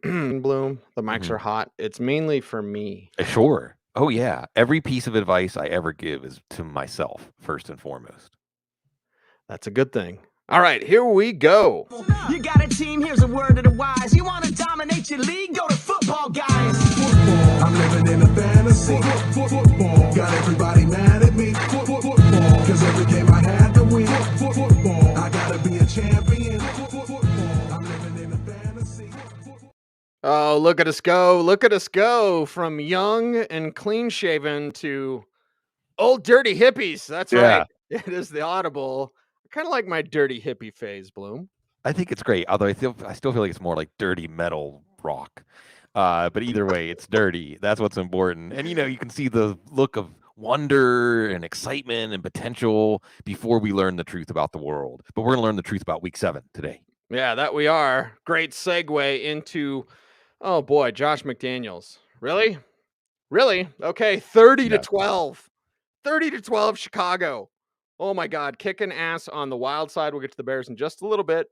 Bloom, the mics Mhm. are hot. It's mainly for me. Sure. Oh, yeah. Every piece of advice I ever give is to myself, first and foremost. That's a good thing. All right, here we go. You got a team, here's a word to the wise. You want to dominate your league? Go to football, guys. Football, I'm living in a fantasy. Football, got everybody mad at me. Football, cause every game I had to win. Football, I gotta be a champion. Football, I'm living in a fantasy. Oh, look at us go. Look at us go from young and clean shaven to old dirty hippies. That's right. Yeah. It is the audible. I kind of like my dirty hippie phase, Bloom. I think it's great, although I still feel like it's more like dirty metal rock. But either way, it's dirty. That's what's important. And you can see the look of wonder and excitement and potential before we learn the truth about the world. But we're gonna learn the truth about week 7 today. Yeah, that we are. Great segue into, oh boy, Josh McDaniels. Really? Really? Okay, 30 to Yeah. 12. 30 to 12 Chicago. Oh my God, kicking ass on the wild side. We'll get to the Bears in just a little bit.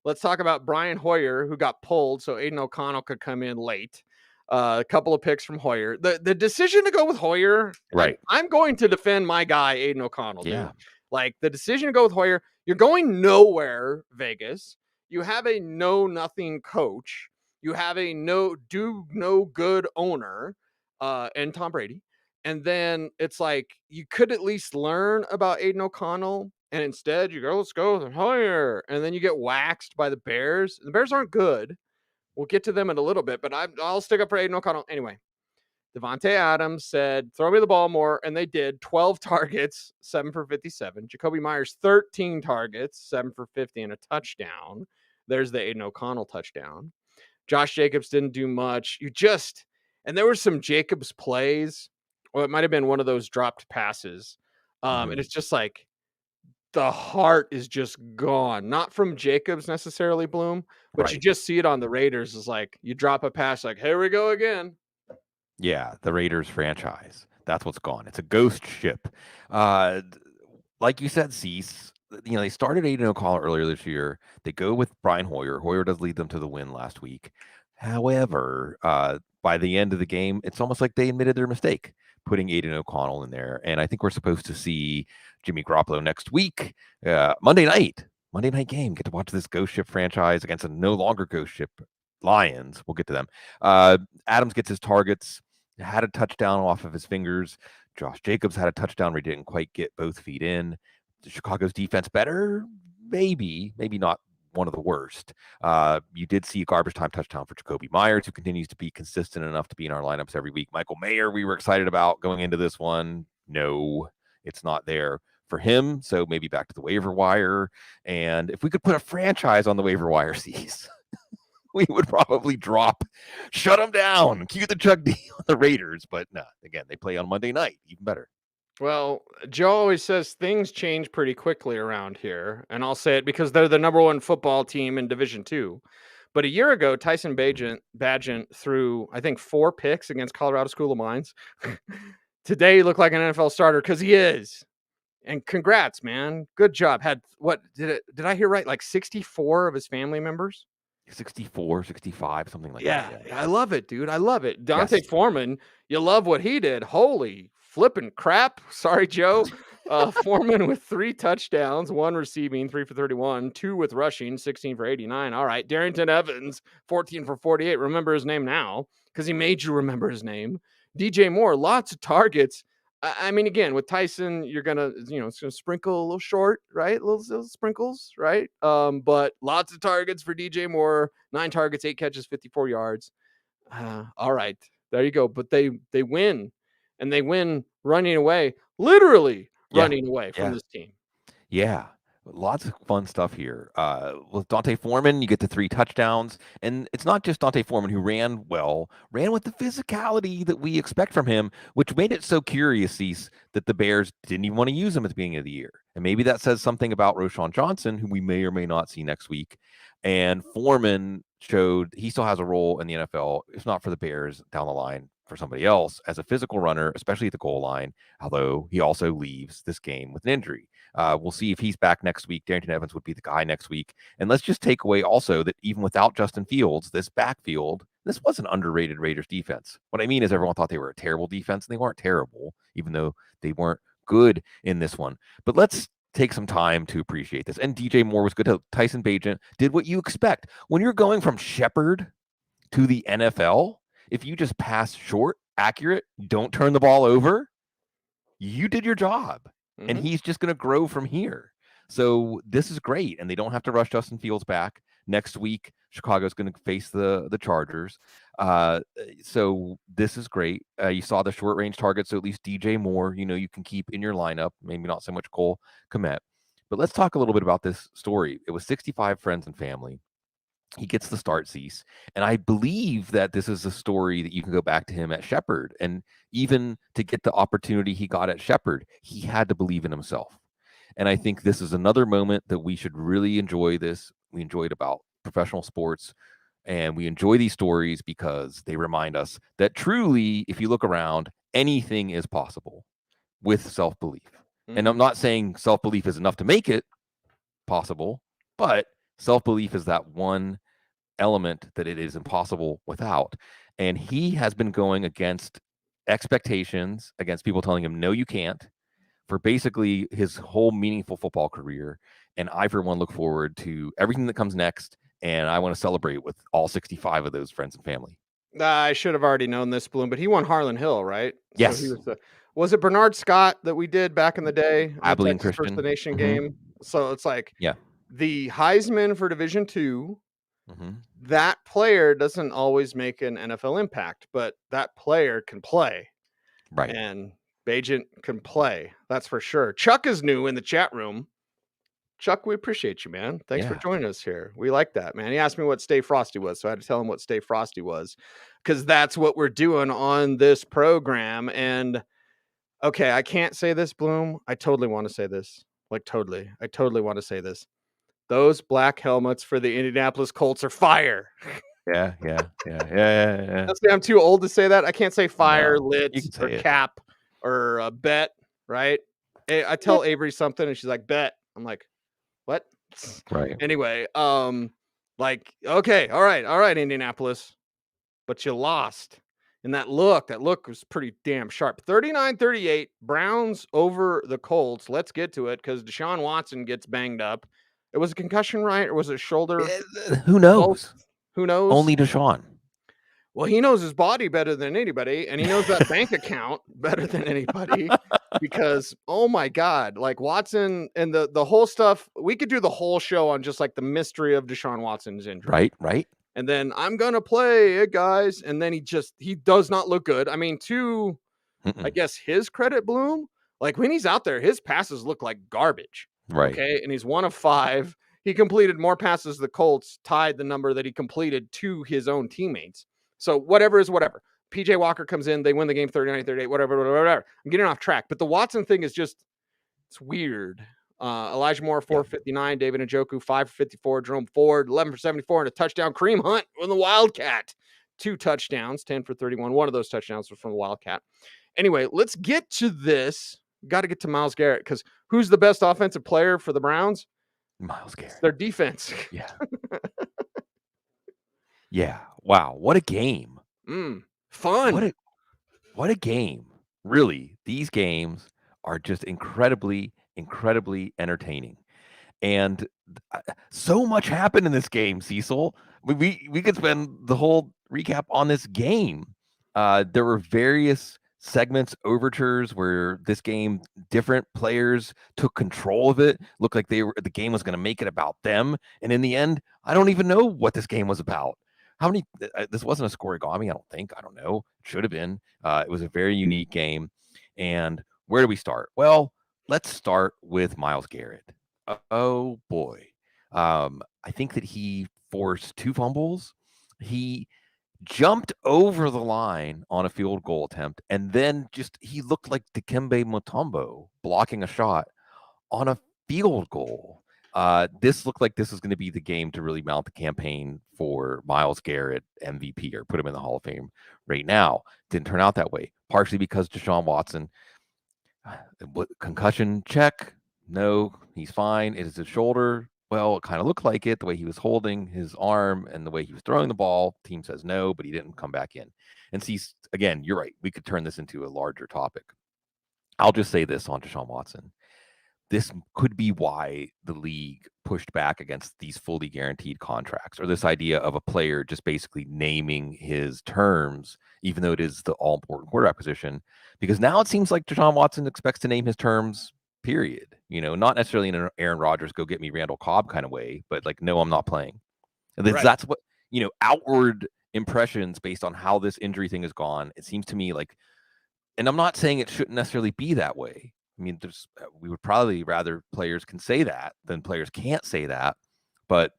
Let's talk about Brian Hoyer, who got pulled so Aiden O'Connell could come in late. A couple of picks from Hoyer. The decision to go with Hoyer, Right. I'm going to defend my guy, Aiden O'Connell, dude. Yeah. Like the decision to go with Hoyer, you're going nowhere, Vegas. You have a know-nothing coach. You have a no good owner, and Tom Brady. And then it's like you could at least learn about Aiden O'Connell. And instead you go, let's go with Hoyer. And then you get waxed by the Bears. The Bears aren't good. We'll get to them in a little bit, but I'll stick up for Aiden O'Connell. Anyway, Devontae Adams said, throw me the ball more. And they did. 12 targets, 7 for 57. Jacoby Myers, 13 targets, 7 for 50 and a touchdown. There's the Aiden O'Connell touchdown. Josh Jacobs didn't do much. And there were some Jacobs plays. Well, it might have been one of those dropped passes. And it's just like the heart is just gone. Not from Jacobs necessarily, Bloom, but you Right. just see it on the Raiders. Is like you drop a pass, like, here we go again. Yeah, the Raiders franchise. That's what's gone. It's a ghost ship. Like you said, Cease, they started Aiden O'Connell earlier this year. They go with Brian Hoyer. Hoyer does lead them to the win last week. However, by the end of the game, it's almost like they admitted their mistake putting Aiden O'Connell in there. And I think we're supposed to see Jimmy Garoppolo next week, Monday night game. Get to watch this ghost ship franchise against a no longer ghost ship Lions. We'll get to them. Adams gets his targets, had a touchdown off of his fingers. Josh Jacobs had a touchdown where he didn't quite get both feet in. Chicago's defense better? Maybe not one of the worst. You did see a garbage time touchdown for Jacoby Myers, who continues to be consistent enough to be in our lineups every week. Michael Mayer, we were excited about going into this one. No, it's not there for him. So maybe back to the waiver wire. And if we could put a franchise on the waiver wire, C's, we would probably shut them down, cue the Chuck D on the Raiders. But no, again, they play on Monday night, even better. Well, Joe always says things change pretty quickly around here, and I'll say it because they're the number one football team in Division II. But a year ago, Tyson Bagent threw, I think, 4 picks against Colorado School of Mines. Today, he looked like an NFL starter because he is. And congrats, man. Good job. Had what did I hear right? Like 64 of his family members? 64, 65, something like Yeah, that. I love it, dude. I love it. Dante Yes. Foreman, you love what he did. Holy flipping crap. Sorry, Joe. Foreman with 3 touchdowns, 1 receiving, 3 for 31, 2 with rushing, 16 for 89. All right. Darrington Evans, 14 for 48. Remember his name now because he made you remember his name. DJ Moore, lots of targets. I mean, again, with Tyson, you're gonna, it's gonna sprinkle a little short, right? Little sprinkles, right? But lots of targets for DJ Moore, 9 targets, 8 catches, 54 yards. All right, there you go. But they win, and they win running away, literally running away from this team. Yeah. Lots of fun stuff here. With Dante Foreman, you get the 3 touchdowns. And it's not just Dante Foreman who ran with the physicality that we expect from him, which made it so curious, Cease, that the Bears didn't even want to use him at the beginning of the year. And maybe that says something about Roschon Johnson, who we may or may not see next week. And Foreman showed he still has a role in the NFL, if not for the Bears down the line, for somebody else as a physical runner, especially at the goal line, although he also leaves this game with an injury. We'll see if he's back next week. Darrington Evans would be the guy next week. And let's just take away also that even without Justin Fields, this backfield, this was an underrated Raiders defense. What I mean is everyone thought they were a terrible defense, and they weren't terrible, even though they weren't good in this one. But let's take some time to appreciate this. And DJ Moore was good. Tyson Bagent did what you expect. When you're going from Shepherd to the NFL, if you just pass short, accurate, don't turn the ball over, you did your job. And he's just going to grow from here. So this is great. And they don't have to rush Justin Fields back. Next week, Chicago's going to face the Chargers. So this is great. You saw the short range target. So at least DJ Moore, you can keep in your lineup. Maybe not so much Cole Kmet. But let's talk a little bit about this story. It was 65 friends and family. He gets the start, Cease. And I believe that this is a story that you can go back to him at Shepherd. And even to get the opportunity he got at Shepherd, he had to believe in himself. And I think this is another moment that we should really enjoy this. We enjoy it about professional sports. And we enjoy these stories because they remind us that truly, if you look around, anything is possible with self-belief. And I'm not saying self-belief is enough to make it possible, but self-belief is that one element that it is impossible without. And he has been going against expectations, against people telling him, no, you can't, for basically his whole meaningful football career. And I, for one, look forward to everything that comes next. And I want to celebrate with all 65 of those friends and family. I should have already known this, Bloom, but he won Harlan Hill, right? Yes. So was it Bernard Scott that we did back in the day? Abilene Texas Christian. First the Nation game. So it's like, yeah, the Heisman for Division II, that player doesn't always make an NFL impact, but that player can play. Right. And Bagent can play. That's for sure. Chuck is new in the chat room. Chuck, we appreciate you, man. Thanks for joining us here. We like that, man. He asked me what Stay Frosty was, so I had to tell him what Stay Frosty was, because that's what we're doing on this program. And okay, I can't say this, Bloom. I totally want to say this. Like, totally. I totally want to say this. Those black helmets for the Indianapolis Colts are fire. Yeah. I'm too old to say that. I can't say fire, lit, or cap, or bet, right? I tell Avery something, and she's like, bet. I'm like, what? Right. Anyway, like, okay, all right, Indianapolis. But you lost. And that look was pretty damn sharp. 39-38, Browns over the Colts. Let's get to it, because Deshaun Watson gets banged up. It was a concussion, right? Or was it a shoulder? Who knows? Both? Who knows? Only Deshaun. Well, he knows his body better than anybody, and he knows that bank account better than anybody, because, oh my God, like Watson and the whole stuff, we could do the whole show on just like the mystery of Deshaun Watson's injury. Right. And then I'm going to play it, guys. And then he does not look good. I mean, I guess his credit, Bloom, like when he's out there, his passes look like garbage. Right. Okay. And he's 1 of 5. He completed more passes. The Colts tied the number that he completed to his own teammates. So whatever is whatever. PJ Walker comes in. They win the game 39-38, whatever. I'm getting off track. But the Watson thing is just, it's weird. Elijah Moore, 459. David Njoku, 5 for 54. Jerome Ford, 11 for 74. And a touchdown. Kareem Hunt with the Wildcat. 2 touchdowns, 10 for 31. One of those touchdowns was from the Wildcat. Anyway, let's get to this. Got to get to Myles Garrett, because who's the best offensive player for the Browns? Myles Garrett. It's their defense. Yeah. Yeah. Wow. What a game. Fun. What a game. Really, these games are just incredibly entertaining. And so much happened in this game, Cecil. We could spend the whole recap on this game. There were various segments, overtures, where this game, different players took control of it. Looked like the game was going to make it about them. And in the end, I don't even know what this game was about. How many? This wasn't a scoregami, I don't think. I don't know. It should have been. It was a very unique game. And where do we start? Well, let's start with Myles Garrett. Oh boy. I think that he forced 2 fumbles. He jumped over the line on a field goal attempt, and then he looked like Dikembe Mutombo blocking a shot on a field goal. This looked like this was going to be the game to really mount the campaign for Myles Garrett MVP, or put him in the Hall of Fame right now. Didn't turn out that way, partially because Deshaun Watson, concussion check, no, he's fine. It is his shoulder. Well, it kind of looked like it, the way he was holding his arm and the way he was throwing the ball. Team says no, but he didn't come back in. And see, again, you're right. We could turn this into a larger topic. I'll just say this on Deshaun Watson. This could be why the league pushed back against these fully guaranteed contracts, or this idea of a player just basically naming his terms, even though it is the all-important quarterback position, because now it seems like Deshaun Watson expects to name his terms, period. Not necessarily in an Aaron Rodgers, go get me Randall Cobb kind of way, but like, no, I'm not playing. And Right. that's what, outward impressions based on how this injury thing has gone. It seems to me like, and I'm not saying it shouldn't necessarily be that way. I mean, we would probably rather players can say that than players can't say that, but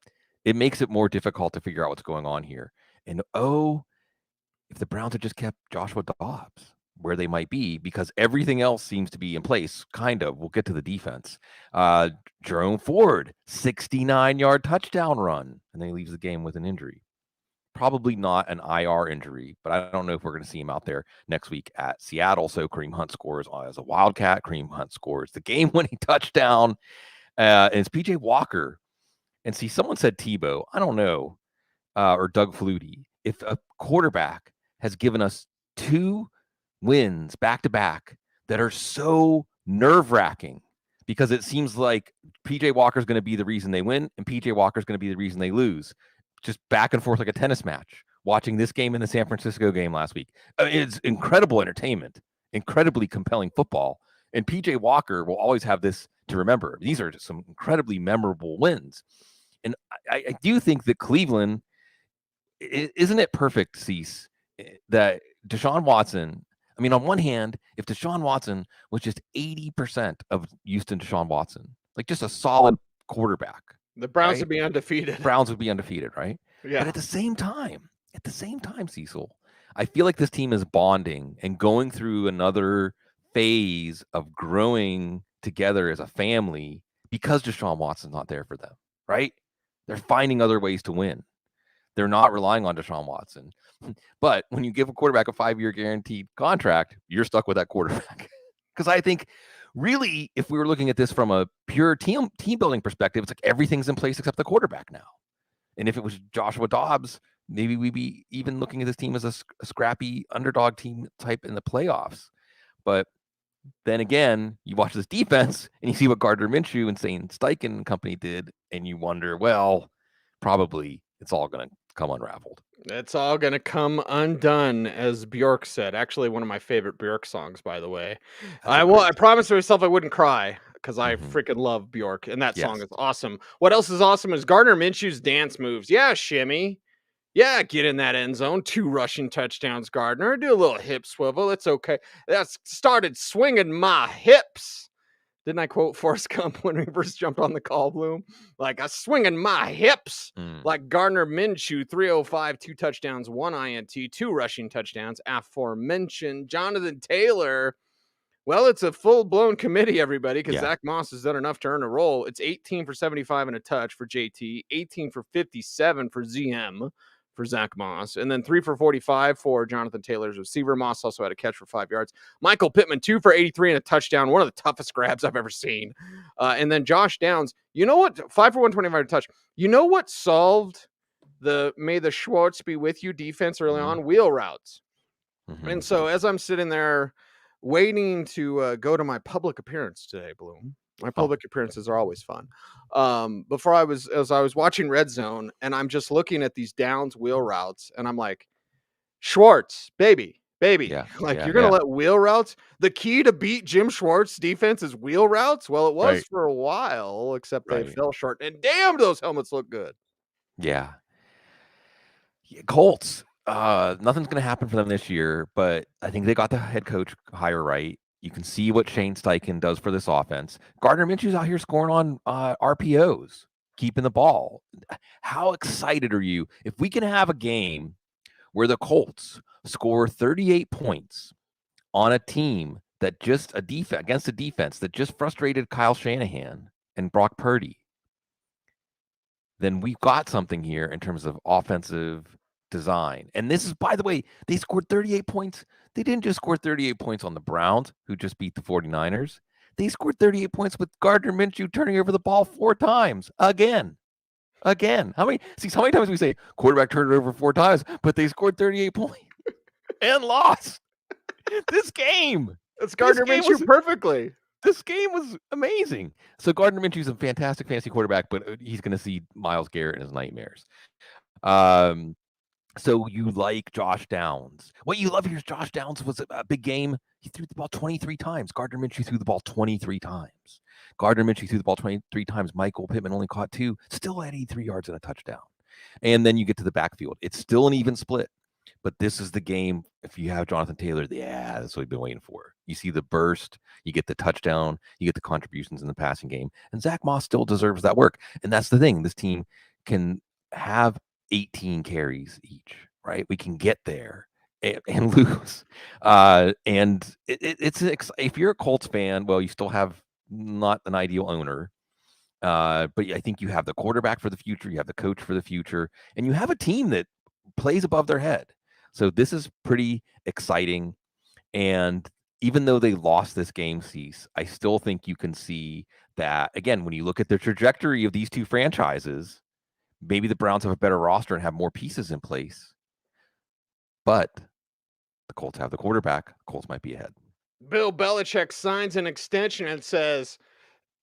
it makes it more difficult to figure out what's going on here. And if the Browns had just kept Joshua Dobbs where they might be, because everything else seems to be in place, kind of. We'll get to the defense. Jerome Ford, 69-yard touchdown run, and then he leaves the game with an injury. Probably not an IR injury, but I don't know if we're going to see him out there next week at Seattle. So Kareem Hunt scores as a Wildcat. Kareem Hunt scores the game-winning touchdown. And it's PJ Walker. And see, someone said Tebow. I don't know. Or Doug Flutie. If a quarterback has given us 2 wins back-to-back that are so nerve-wracking, because it seems like PJ Walker is going to be the reason they win and PJ Walker is going to be the reason they lose. Just back and forth like a tennis match. Watching this game and the San Francisco game last week. It's incredible entertainment, incredibly compelling football. And PJ Walker will always have this to remember. These are just some incredibly memorable wins. And I do think that Cleveland, isn't it perfect, Cease, that Deshaun Watson, I mean, on one hand, if Deshaun Watson was just 80% of Houston Deshaun Watson, like just a solid quarterback, The Browns right? would be undefeated. Browns would be undefeated, right? Yeah. But at the same time, Cecil, I feel like this team is bonding and going through another phase of growing together as a family because Deshaun Watson's not there for them, right? They're finding other ways to win. They're not relying on Deshaun Watson. But when you give a quarterback a 5-year guaranteed contract, you're stuck with that quarterback. Because I think really, if we were looking at this from a pure team building perspective, it's like everything's in place except the quarterback now. And if it was Joshua Dobbs, maybe we'd be even looking at this team as a scrappy underdog team type in the playoffs. But then again, you watch this defense and you see what Gardner Minshew and Shane Steichen and company did, and you wonder, well, probably it's all going to come unraveled. It's all going to come undone, as Bjork said. Actually, one of my favorite Bjork songs, by the way. I promised myself I wouldn't cry because I freaking love Bjork, and that song is awesome. What else is awesome is Gardner Minshew's dance moves. Yeah, shimmy. Yeah, get in that end zone. 2 rushing touchdowns, Gardner. Do a little hip swivel. It's okay. That's started swinging my hips. Didn't I quote Forrest Gump when we first jumped on the call, Bloom? Like, I swinging my hips. Like Gardner Minshew, 305, 2 touchdowns, 1 INT, 2 rushing touchdowns. Aforementioned Jonathan Taylor. Well, it's a full-blown committee, everybody, because Zach Moss has done enough to earn a role. It's 18 for 75 and a touch for JT, 18 for 57 for ZM for Zach Moss, and then 3 for 45 for Jonathan Taylor's receiver. Moss also had a catch for 5 yards. Michael Pittman, 2 for 83 and a touchdown, one of the toughest grabs I've ever seen. And then Josh Downs, you know what? 5 for 125 and a touch. You know what solved the "May the Schwartz be with you" defense early on? Wheel routes. And so as I'm sitting there waiting to go to my public appearance today, Bloom. My public appearances are always fun. As I was watching Red Zone, and I'm just looking at these Downs wheel routes, and I'm like, Schwartz, baby. Yeah, You're gonna let wheel routes. The key to beat Jim Schwartz defense is wheel routes. Well, it was for a while, except they fell short. And damn, those helmets look good. Yeah. Colts. Nothing's going to happen for them this year, but I think they got the head coach hire right. You can see what Shane Steichen does for this offense. Gardner Minshew's out here scoring on RPOs, keeping the ball. How excited are you if we can have a game where the Colts score 38 points on a team that against a defense that just frustrated Kyle Shanahan and Brock Purdy? Then we've got something here in terms of offensive design. And this is, by the way, they scored 38 points. They didn't just score 38 points on the Browns, who just beat the 49ers. They scored 38 points with Gardner Minshew turning over the ball 4 times again. How many times we say quarterback turned it over 4 times, but they scored 38 points and lost this game. It's Gardner Minshew perfectly. This game was amazing. So Gardner Minshew's a fantastic fantasy quarterback, but he's going to see Myles Garrett in his nightmares. So you like Josh Downs. What you love here is Josh Downs was a big game. He threw the ball 23 times. Gardner Minshew threw the ball 23 times. Michael Pittman only caught 2. Still had 83 yards and a touchdown. And then you get to the backfield. It's still an even split. But this is the game. If you have Jonathan Taylor, that's what we've been waiting for. You see the burst, you get the touchdown, you get the contributions in the passing game. And Zach Moss still deserves that work. And that's the thing. This team can have 18 carries each, right? We can get there and lose. And if you're a Colts fan, well, you still have not an ideal owner. But I think you have the quarterback for the future, you have the coach for the future, and you have a team that plays above their head. So this is pretty exciting. And even though they lost this game, Cease, I still think you can see that, again, when you look at the trajectory of these two franchises, maybe the Browns have a better roster and have more pieces in place. But the Colts have the quarterback. The Colts might be ahead. Bill Belichick signs an extension and says,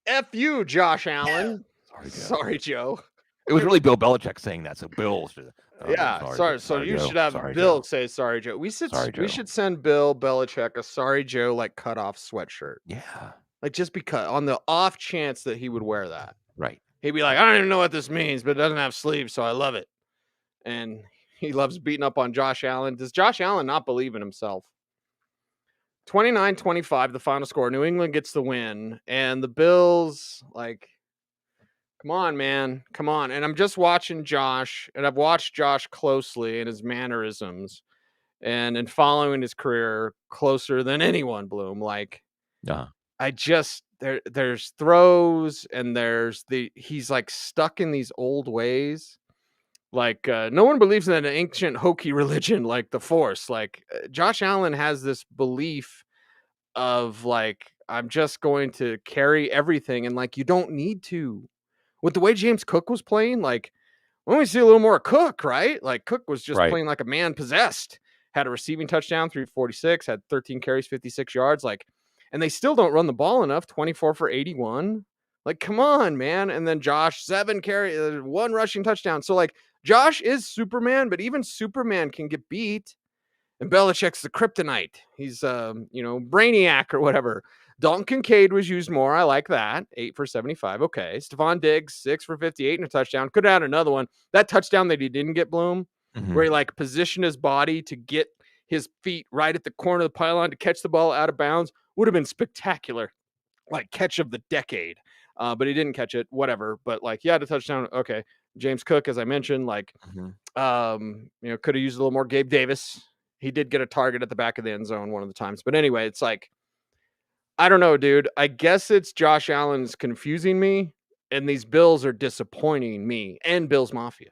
F you, Josh Allen. Sorry, Joe. It was really Bill Belichick saying that. So Bill should. Sorry. So you should have Bill say sorry, Joe. We should send Bill Belichick a sorry, Joe, like cut off sweatshirt. Yeah. Like just because on the off chance that he would wear that. Right. He'd be like, I don't even know what this means, but it doesn't have sleeves, so I love it. And he loves beating up on Josh Allen. Does Josh Allen not believe in himself? 29-25, the final score. New England gets the win. And the Bills, come on, man. Come on. And I'm just watching Josh, and I've watched Josh closely and his mannerisms and following his career closer than anyone, Bloom. There's throws and he's stuck in these old ways. No one believes in an ancient hokey religion like the Force. Josh Allen has this belief of I'm just going to carry everything. And you don't need to. With the way James Cook was playing, when we see a little more of Cook, right? Cook was just playing like a man possessed. Had a receiving touchdown, 346, had 13 carries, 56 yards. And they still don't run the ball enough, 24 for 81. Come on, man. And then Josh, 7 carries, 1 rushing touchdown. So, Josh is Superman, but even Superman can get beat. And Belichick's the kryptonite. He's, Brainiac or whatever. Dalton Kincaid was used more. I like that. 8 for 75. Okay. Stephon Diggs, 6 for 58 and a touchdown. Could have had another one. That touchdown that he didn't get, Bloom, where he positioned his body to get his feet right at the corner of the pylon to catch the ball out of bounds, would have been spectacular. Catch of the decade. But he didn't catch it. Whatever. But he had a touchdown. Okay. James Cook, as I mentioned, could have used a little more Gabe Davis. He did get a target at the back of the end zone one of the times. But anyway, it's I don't know, dude. I guess it's Josh Allen's confusing me, and these Bills are disappointing me and Bills Mafia.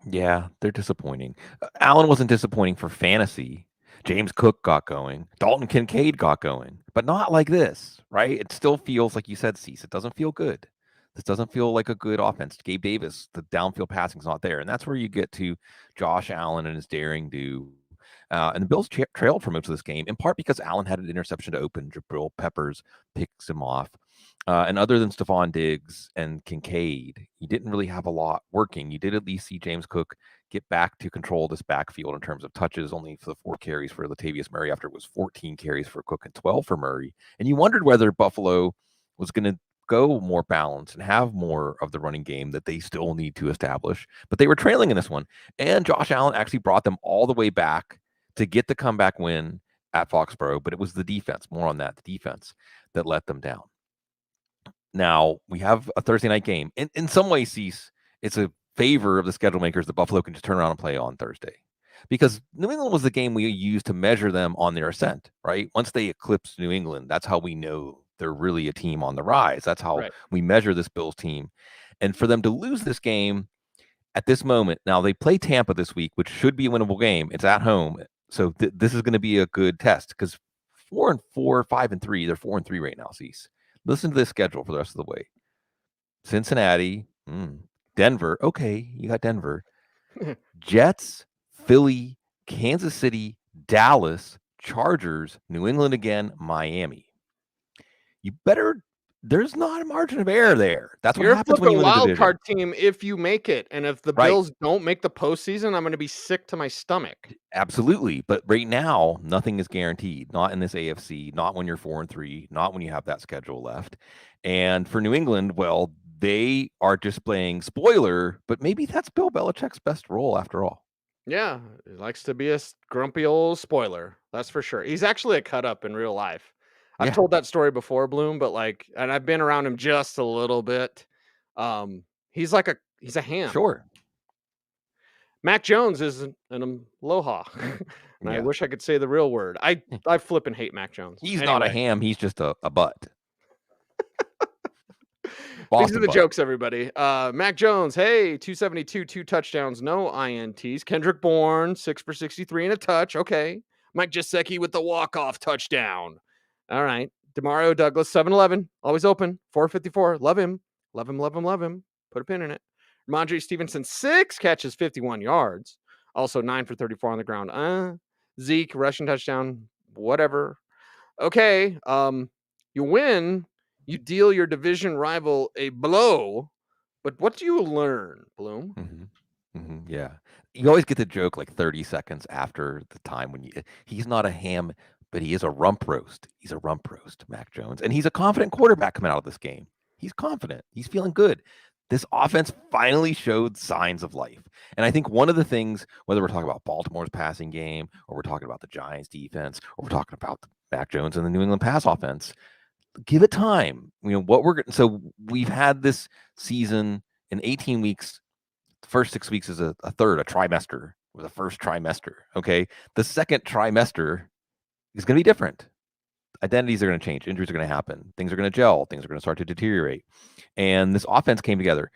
Yeah, they're disappointing. Allen wasn't disappointing for fantasy. James Cook got going. Dalton Kincaid got going. But not like this, right? It still feels like you said, Cease. It doesn't feel good. This doesn't feel like a good offense. Gabe Davis, the downfield passing's not there. And that's where you get to Josh Allen and his daring do. And the Bills trailed for most of this game, in part because Allen had an interception to open. Jabril Peppers picks him off. And other than Stephon Diggs and Kincaid, you didn't really have a lot working. You did at least see James Cook get back to control this backfield in terms of touches, only for the 4 carries for Latavius Murray after it was 14 carries for Cook and 12 for Murray. And you wondered whether Buffalo was going to go more balanced and have more of the running game that they still need to establish. But they were trailing in this one. And Josh Allen actually brought them all the way back to get the comeback win at Foxborough. But it was the defense, more on that, the defense that let them down. Now, we have a Thursday night game. In some ways, Cease, it's a favor of the schedule makers that Buffalo can just turn around and play on Thursday. Because New England was the game we used to measure them on their ascent, right? Once they eclipsed New England, that's how we know they're really a team on the rise. That's how we measure this Bills team. And for them to lose this game at this moment, now they play Tampa this week, which should be a winnable game. It's at home. So this is going to be a good test because 4-4, 5-3, they're 4-3 right now, Cease. Listen to this schedule for the rest of the way. Cincinnati, Denver. Okay, you got Denver. Jets, Philly, Kansas City, Dallas, Chargers, New England again, Miami. You better. There's not a margin of error there. That's what You're a happens when you flipping win the wild division. card team if you make it, and if the Right. Bills don't make the postseason, I'm going to be sick to my stomach. Absolutely, but right now nothing is guaranteed. Not in this AFC. Not when you're 4-3. Not when you have that schedule left. And for New England, well, they are displaying spoiler, but maybe that's Bill Belichick's best role after all. Yeah, he likes to be a grumpy old spoiler. That's for sure. He's actually a cut up in real life. I've Yeah. told that story before, Bloom, but and I've been around him just a little bit. He's a ham. Sure. Mac Jones is an aloha. And I Yeah. wish I could say the real word. I flipping hate Mac Jones. He's not a Anyway, ham. He's just a butt. these are Boston the butt. jokes, everybody. Mac Jones, hey, 272, 2 touchdowns, no INTs. Kendrick Bourne, 6 for 63 and a touch. Okay. Mike Gesicki with the walk-off touchdown. All right. Demario Douglas, 7-11, always open, 454. Love him. Love him, love him, love him. Put a pin in it. Ramondre Stevenson, 6 catches, 51 yards. Also 9 for 34 on the ground. Zeke, rushing touchdown, whatever. Okay. You win. You deal your division rival a blow, but what do you learn, Bloom? Yeah. You always get the joke like 30 seconds after the time when he's not a ham, but he is a rump roast. He's a rump roast, Mac Jones. And he's a confident quarterback coming out of this game. He's confident. He's feeling good. This offense finally showed signs of life. And I think one of the things, whether we're talking about Baltimore's passing game, or we're talking about the Giants defense, or we're talking about Mac Jones and the New England pass offense, give it time. So we've had this season in 18 weeks. The first 6 weeks is a trimester, or the first trimester. Okay. The second trimester is going to be different. Identities are going to change. Injuries are going to happen. Things are going to gel. Things are going to start to deteriorate. And this offense came together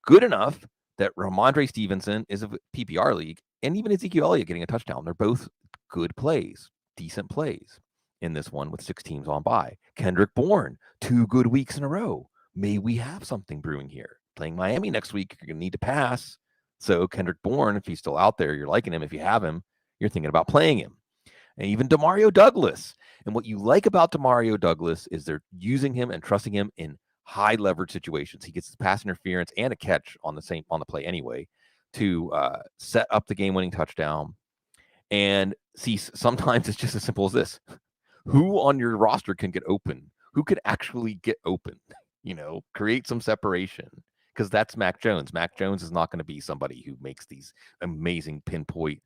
good enough that Ramondre Stevenson is a PPR league, and even Ezekiel Elliott getting a touchdown. They're both good plays, decent plays in this one with 6 teams on bye. Kendrick Bourne, 2 good weeks in a row. May we have something brewing here. Playing Miami next week, you're going to need to pass. So Kendrick Bourne, if he's still out there, you're liking him. If you have him, you're thinking about playing him. And even Demario Douglas. And what you like about Demario Douglas is they're using him and trusting him in high leverage situations. He gets his pass interference and a catch on the play anyway to set up the game-winning touchdown. And see, sometimes it's just as simple as this. Who on your roster can get open? Who can actually get open? Create some separation. Because that's Mac Jones. Mac Jones is not going to be somebody who makes these amazing pinpoint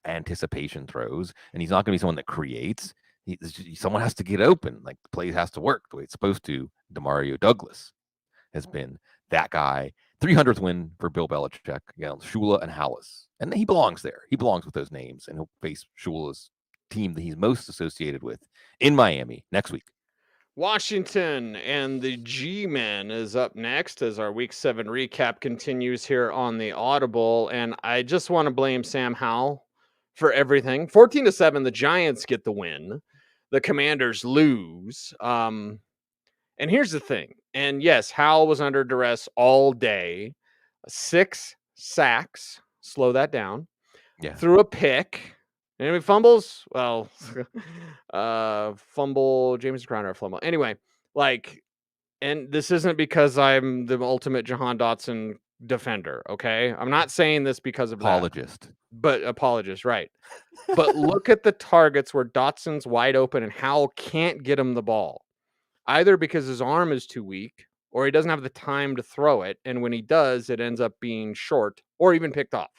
anticipation throws, and he's not going to be someone that creates. Someone has to get open. Like the play has to work the way it's supposed to. Demario Douglas has been that guy. 300th win for Bill Belichick against Shula and Hallis, and he belongs there. He belongs with those names, and he'll face Shula's team that he's most associated with in Miami next week. Washington and the G-Men is up next as our Week 7 recap continues here on the Audible. And I just want to blame Sam Howell for everything. 14-7, the Giants get the win. The Commanders lose. And here's the thing. And yes, Howell was under duress all day. 6 sacks. Slow that down. Yeah. Threw a pick. Any fumbles? Well, fumble, James Crowder fumble. Anyway, and this isn't because I'm the ultimate Jahan Dotson defender, okay? I'm not saying this because of apologist. Apologist, right. But look at the targets where Dotson's wide open and Howell can't get him the ball. Either because his arm is too weak or he doesn't have the time to throw it. And when he does, it ends up being short or even picked off.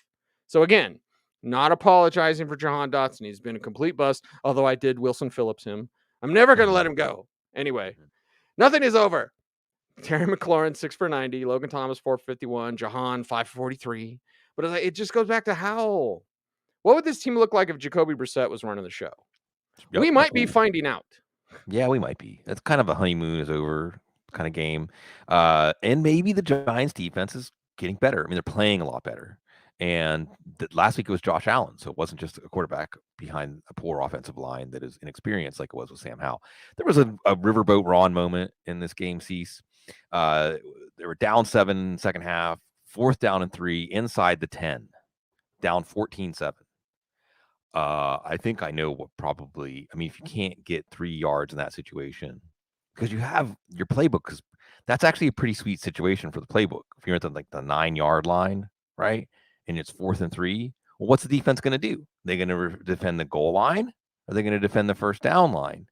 So again, not apologizing for Jahan Dotson. He's been a complete bust, although I did Wilson Phillips him. I'm never going to let him go. Anyway, nothing is over. Terry McLaurin, 6 for 90. Logan Thomas, 4 for 51. Jahan, 5 for 43. But it just goes back to Howell. What would this team look like if Jacoby Brissett was running the show? Yep. We might be finding out. Yeah, we might be. It's kind of a honeymoon is over kind of game. And maybe the Giants defense is getting better. I mean, they're playing a lot better. And last week it was Josh Allen, so it wasn't just a quarterback behind a poor offensive line that is inexperienced like it was with Sam Howell. There was a riverboat Ron moment in this game, Cease. They were down 7 second half, 4th down and 3 inside the 10, down 14-7. I think I know what probably, I mean, if you can't get 3 yards in that situation, because you have your playbook, because that's actually a pretty sweet situation for the playbook. If you're at the 9-yard line, right, and it's 4th and 3, well, what's the defense going to do? They're going to defend the goal line? Or are they going to defend the first down line?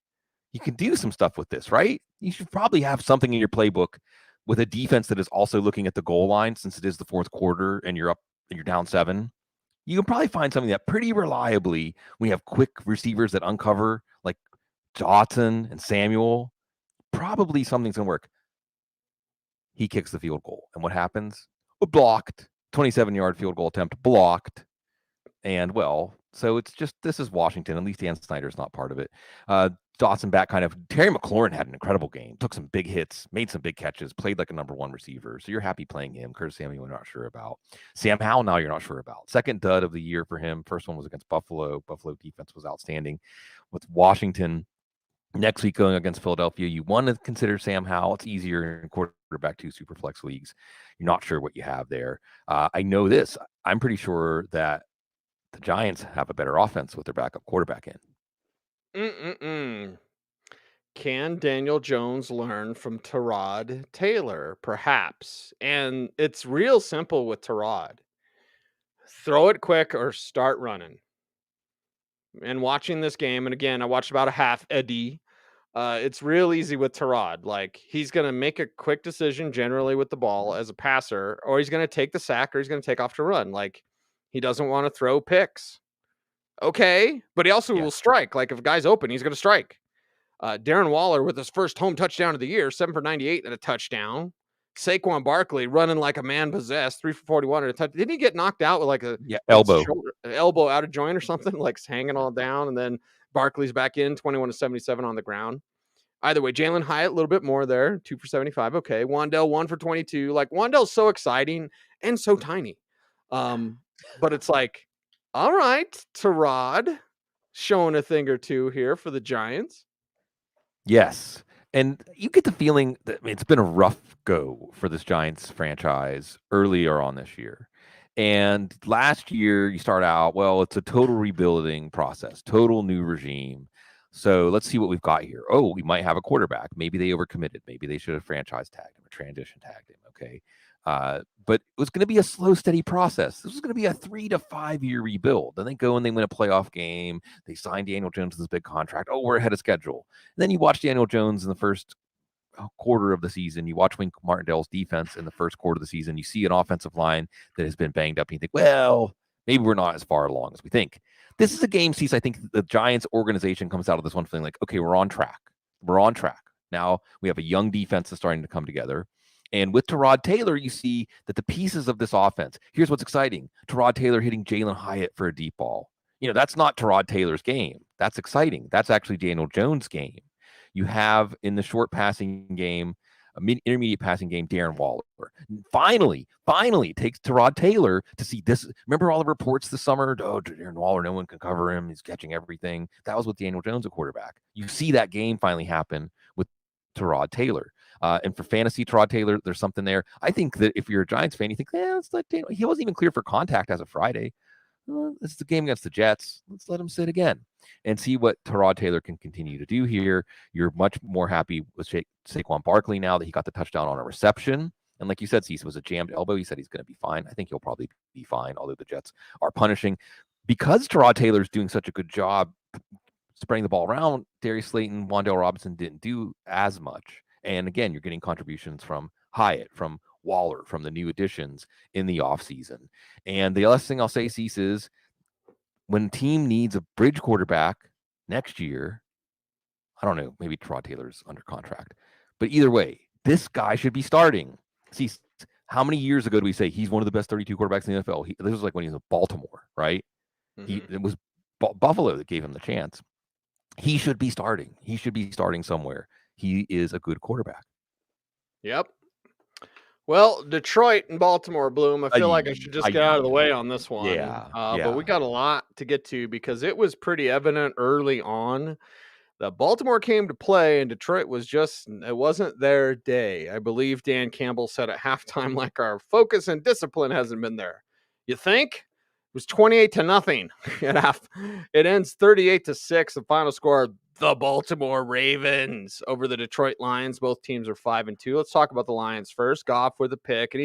You can do some stuff with this, right? You should probably have something in your playbook with a defense that is also looking at the goal line, since it is the 4th quarter and you're down 7. You can probably find something that pretty reliably, when you have quick receivers that uncover, like Dotson and Samuel, probably something's going to work. He kicks the field goal. And what happens? Blocked. 27-yard field goal attempt, blocked. And, well, so it's just, this is Washington. At least Dan Snyder's not part of it. Dotson back kind of. Terry McLaurin had an incredible game. Took some big hits, made some big catches, played like a number 1 receiver. So you're happy playing him. Curtis Samuel, you're not sure about. Sam Howell, now you're not sure about. Second dud of the year for him. First one was against Buffalo. Buffalo defense was outstanding. With Washington next week going against Philadelphia, you want to consider Sam Howell. It's easier in quarterback 2 super flex leagues. You're not sure what you have there. I know this. I'm pretty sure that the Giants have a better offense with their backup quarterback in. Can Daniel Jones learn from Tyrod Taylor? Perhaps. And it's real simple with Tyrod. Throw it quick or start running. And watching this game, and again, I watched about a half Eddie. It's real easy with Tyrod. Like, he's going to make a quick decision generally with the ball as a passer, or he's going to take the sack, or he's going to take off to run. Like, he doesn't want to throw picks. Okay. But he also will strike. Like, if a guy's open, he's going to strike. Darren Waller with his first home touchdown of the year, 7 for 98 and a touchdown. Saquon Barkley running like a man possessed, 3 for 41 and a touchdown. Didn't he get knocked out with like a elbow out of joint or something, like hanging all down? And then Barkley's back in, 21 to 77 on the ground. Either way, Jalen Hyatt, a little bit more there, 2 for 75. Okay. Wan'Dale, 1 for 22. Like, Wan'Dale's so exciting and so tiny. But it's like, all right, Tyrod showing a thing or two here for the Giants. Yes. And you get the feeling that it's been a rough go for this Giants franchise earlier on this year. And last year, you start out, well, it's a total rebuilding process, total new regime. So let's see what we've got here. Oh, we might have a quarterback. Maybe they overcommitted. Maybe they should have franchise tagged him or transition tagged him. Okay. But it was going to be a slow, steady process. This was going to be a 3 to 5 year rebuild. Then they go and they win a playoff game. They sign Daniel Jones to this big contract. Oh, we're ahead of schedule. And then you watch Daniel Jones in the first quarter of the season. You watch Wink Martindale's defense in the first quarter of the season. You see an offensive line that has been banged up. And you think, well, maybe we're not as far along as we think. This is a game, Cecil. I think the Giants organization comes out of this one feeling like, okay, we're on track. We're on track. Now we have a young defense that's starting to come together. And with Tyrod Taylor, you see that the pieces of this offense, here's what's exciting. Tyrod Taylor hitting Jalen Hyatt for a deep ball. You know, that's not Tyrod Taylor's game. That's exciting. That's actually Daniel Jones' game. You have in the short passing game, intermediate passing game, Darren Waller. Finally, it takes Tyrod Taylor to see this. Remember all the reports this summer? Oh, Darren Waller, no one can cover him. He's catching everything. That was with Daniel Jones, a quarterback. You see that game finally happen with Tyrod Taylor. And for fantasy, Tyrod Taylor, there's something there. I think that if you're a Giants fan, you think, let's let Daniel. He wasn't even clear for contact as of Friday. This is the game against the Jets. Let's let him sit again and see what Tyrod Taylor can continue to do here. You're much more happy with Saquon Barkley now that he got the touchdown on a reception. And like you said, Cecil, was a jammed elbow. He said he's going to be fine. I think he'll probably be fine, although the Jets are punishing. Because Tyrod Taylor's doing such a good job spreading the ball around, Darius Slayton, Wan'Dale Robinson didn't do as much. And again, you're getting contributions from Hyatt, from Waller, from the new additions in the offseason. And the last thing I'll say, Cease, is when a team needs a bridge quarterback next year, I don't know, maybe Tyrod Taylor's under contract. But either way, this guy should be starting. Cease, how many years ago do we say he's one of the best 32 quarterbacks in the NFL? This was like when he was in Baltimore, right? Mm-hmm. It was Buffalo that gave him the chance. He should be starting. He should be starting somewhere. He is a good quarterback. Yep. Well, Detroit and Baltimore, Bloom. I feel like I should just get out of the way on this one. Yeah, But we got a lot to get to because it was pretty evident early on that Baltimore came to play and Detroit was just, it wasn't their day. I believe Dan Campbell said at halftime, like, our focus and discipline hasn't been there. You think? It was 28-0 at half. It ends 38-6. The final score, the Baltimore Ravens over the Detroit Lions. Both teams are 5-2. Let's talk about the Lions first. Goff with a pick, and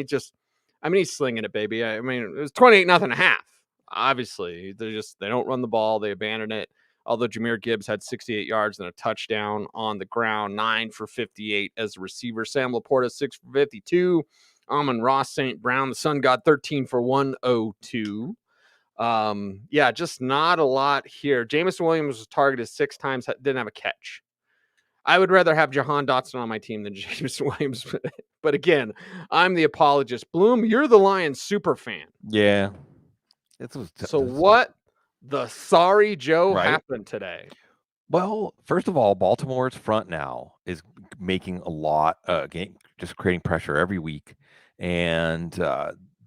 he's slinging it, baby. I mean, it was 28-0 half. Obviously, they don't run the ball. They abandon it. Although Jahmyr Gibbs had 68 yards and a touchdown on the ground, 9 for 58 as a receiver. Sam Laporta, 6 for 52. Amon-Ra St. Brown, the Sun God, 13 for 102. Just not a lot here. Jameson Williams was targeted 6 times, didn't have a catch. I would rather have Jahan Dotson on my team than Jameson Williams. But again, I'm the apologist. Bloom, you're the Lions super fan. Yeah. So what the sorry Joe Right. happened today? Well, first of all, Baltimore's front now is making a lot, just creating pressure every week. And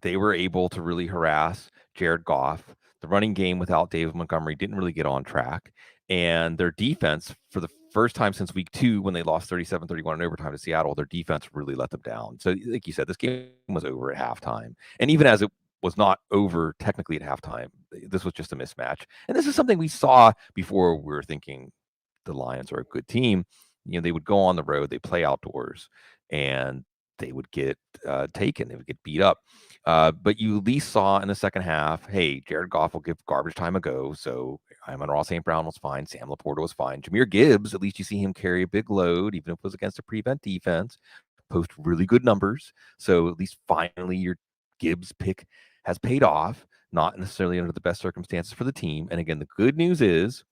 they were able to really harass Jared Goff. The running game without David Montgomery didn't really get on track. And their defense, for the first time since week 2, when they lost 37-31 in overtime to Seattle, their defense really let them down. So like you said, this game was over at halftime. And even as it was not over technically at halftime, this was just a mismatch. And this is something we saw before. We were thinking the Lions are a good team. They would go on the road, they play outdoors, and they would get taken. They would get beat up. But you at least saw in the second half, hey, Jared Goff will give garbage time a go. So Amon-Ra St. Brown was fine. Sam Laporta was fine. Jahmyr Gibbs, at least you see him carry a big load, even if it was against a prevent defense, post really good numbers. So at least finally your Gibbs pick has paid off, not necessarily under the best circumstances for the team. And again, the good news is,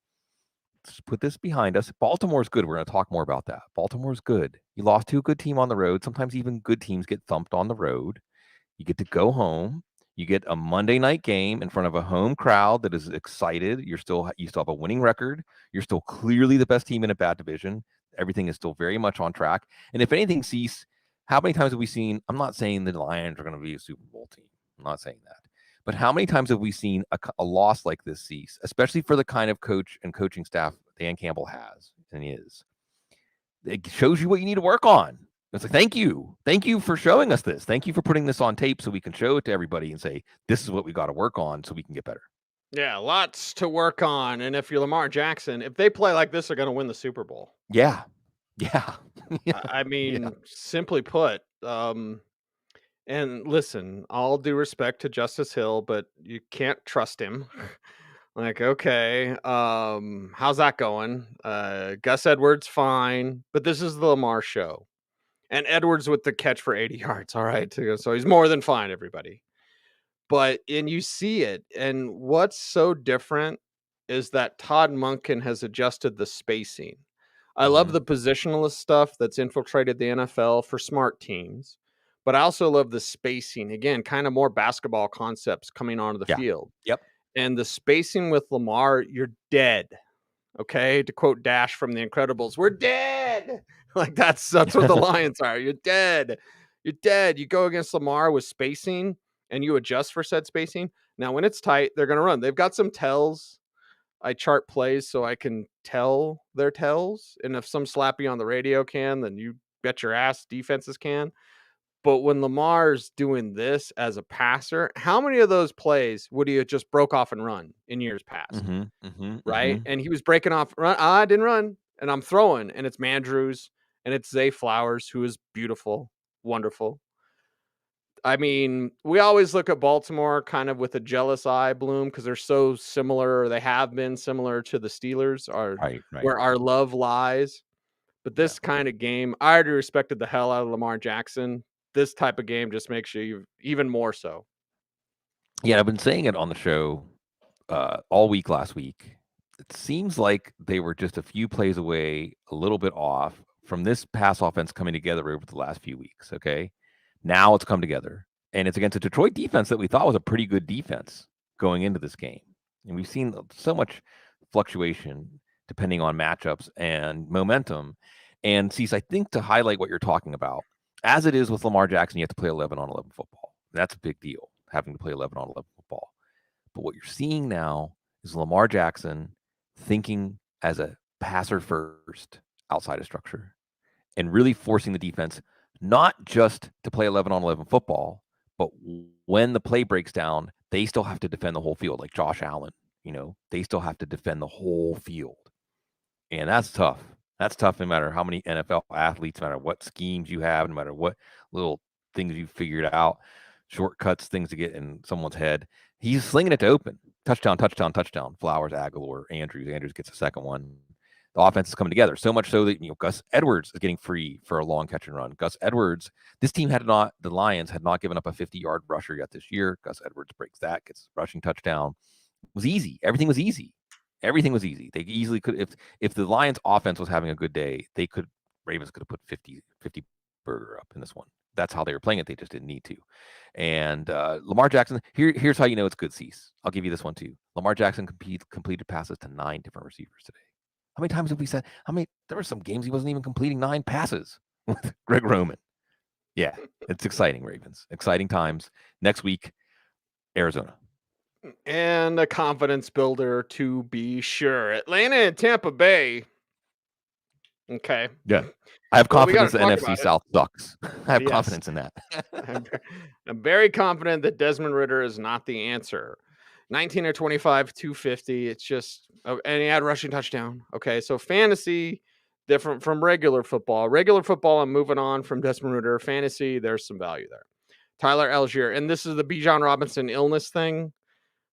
let's put this behind us. Baltimore's good. We're going to talk more about that. Baltimore's good. You lost to a good team on the road. Sometimes even good teams get thumped on the road. You get to go home. You get a Monday night game in front of a home crowd that is excited. You still have a winning record. You're still clearly the best team in a bad division. Everything is still very much on track. And if anything, Cease, how many times have we seen, I'm not saying the Lions are going to be a Super Bowl team. I'm not saying that. But how many times have we seen a loss like this, Cease, especially for the kind of coach and coaching staff Dan Campbell has and is? It shows you what you need to work on. It's like, thank you. Thank you for showing us this. Thank you for putting this on tape so we can show it to everybody and say, this is what we got to work on so we can get better. Yeah, lots to work on. And if you're Lamar Jackson, if they play like this, they're going to win the Super Bowl. Yeah. Yeah. I mean, simply put, and listen, all due respect to Justice Hill, but you can't trust him. Like, okay, how's that going? Gus Edwards, fine, but this is the Lamar show. And Edwards with the catch for 80 yards, all right? So he's more than fine, everybody. And you see it, and what's so different is that Todd Monken has adjusted the spacing. I love the positionalist stuff that's infiltrated the NFL for smart teams, but I also love the spacing. Again, kind of more basketball concepts coming onto the field. Yep. And the spacing with Lamar, you're dead. Okay, to quote Dash from The Incredibles, we're dead. Like that's what the Lions are. You're dead. You're dead. You go against Lamar with spacing and you adjust for said spacing. Now, when it's tight, they're going to run. They've got some tells. I chart plays so I can tell their tells. And if some slappy on the radio can, then you bet your ass defenses can. But when Lamar's doing this as a passer, how many of those plays would he have just broke off and run in years past? Right? And he was breaking off, run. I didn't run, and I'm throwing, and it's Mandrews, and it's Zay Flowers, who is beautiful, wonderful. I mean, we always look at Baltimore kind of with a jealous eye, Bloom, because they're so similar, or they have been similar to the Steelers, where our love lies. But this kind of game, I already respected the hell out of Lamar Jackson. This type of game just makes you even more so. Yeah, I've been saying it on the show all week last week. It seems like they were just a few plays away, a little bit off from this pass offense coming together over the last few weeks, okay? Now it's come together, and it's against a Detroit defense that we thought was a pretty good defense going into this game. And we've seen so much fluctuation depending on matchups and momentum. And Cease, I think to highlight what you're talking about, As it is with Lamar Jackson, you have to play 11-on-11 football. That's a big deal, having to play 11-on-11 football. But what you're seeing now is Lamar Jackson thinking as a passer first outside of structure and really forcing the defense not just to play 11-on-11 football, but when the play breaks down, they still have to defend the whole field, like Josh Allen. They still have to defend the whole field. And that's tough. That's tough no matter how many NFL athletes, no matter what schemes you have, no matter what little things you figured out, shortcuts, things to get in someone's head. He's slinging it to open. Touchdown, touchdown, touchdown. Flowers, Aguilar, Andrews. Andrews gets a second one. The offense is coming together so much so that Gus Edwards is getting free for a long catch and run. Gus Edwards, this team the Lions had not given up a 50-yard rusher yet this year. Gus Edwards breaks that, gets rushing touchdown. It was easy. Everything was easy. Everything was easy. They easily could, if the Lions offense was having a good day, Ravens could have put 50 burger up in this one. That's how they were playing it. They just didn't need to. And Lamar Jackson, here's how you know it's good, Cease. I'll give you this one too. Lamar Jackson completed passes to 9 different receivers today. How many times have we said, there were some games he wasn't even completing 9 passes with Greg Roman. Yeah, it's exciting, Ravens. Exciting times. Next week, Arizona. And a confidence builder to be sure. Atlanta and Tampa Bay. Okay. Yeah. I have confidence the NFC about South sucks. I have Yes. confidence in that. I'm very confident that Desmond Ridder is not the answer. 19 or 25, 250. It's just, and he had rushing touchdown. Okay. So fantasy, different from regular football. Regular football, I'm moving on from Desmond Ridder. Fantasy, there's some value there. Tyler Algier. And this is the Bijan Robinson illness thing.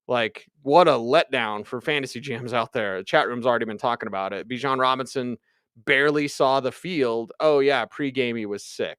Like, what a letdown for fantasy jams out there. The chat room's already been talking about it. Bijan Robinson barely saw the field. Oh, yeah, pregame he was sick.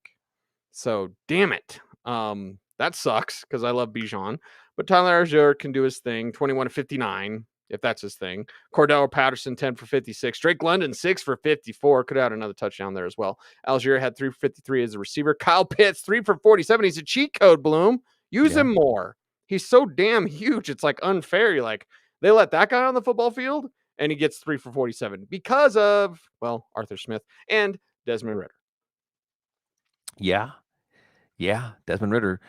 So, damn it. That sucks because I love Bijan. But Tyler Algier can do his thing. 21-59, if that's his thing. Cordell Patterson, 10 for 56. Drake London, 6 for 54. Could have had another touchdown there as well. Algier had 3 for 53 as a receiver. Kyle Pitts, 3 for 47. He's a cheat code, Bloom. Use him more. He's so damn huge. It's like unfair. You're like, they let that guy on the football field and he gets 3 for 47 because of, Arthur Smith and Desmond Ridder. Yeah. Desmond Ridder.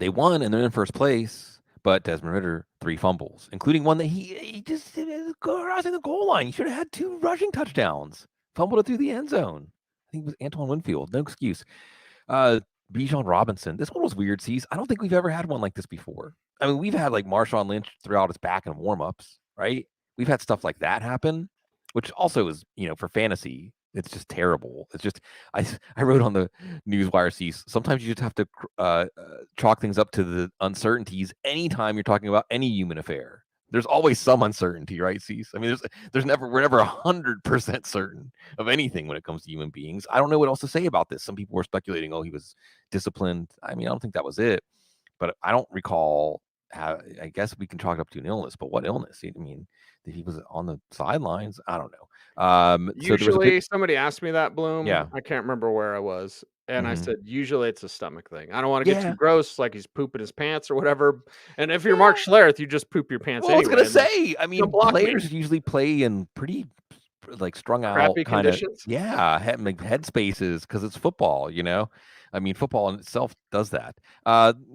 They won and they're in first place, but Desmond Ridder, 3 fumbles, including one that he just crossing the goal line. He should have had 2 rushing touchdowns. Fumbled it through the end zone. I think it was Antoine Winfield. No excuse. Bijan Robinson. This one was weird, Cease. I don't think we've ever had one like this before. I mean, we've had like Marshawn Lynch throw out his back in warm-ups, right? We've had stuff like that happen, which also is, for fantasy, it's just terrible. It's just, I wrote on the Newswire, Cease, sometimes you just have to chalk things up to the uncertainties anytime you're talking about any human affair. There's always some uncertainty, right, Cease? I mean, we're never 100% certain of anything when it comes to human beings. I don't know what else to say about this. Some people were speculating, he was disciplined. I mean, I don't think that was it, but I don't recall how, I guess we can chalk it up to an illness, but what illness? I mean, that he was on the sidelines? I don't know. Usually somebody asked me that, Bloom. Yeah. I can't remember where I was. And I said, usually it's a stomach thing. I don't want to get too gross, like he's pooping his pants or whatever. And if you're Mark Schlereth, you just poop your pants anyway. I was going to say, I mean, players usually play in pretty like strung out kind of head spaces because it's football, I mean, football in itself does that.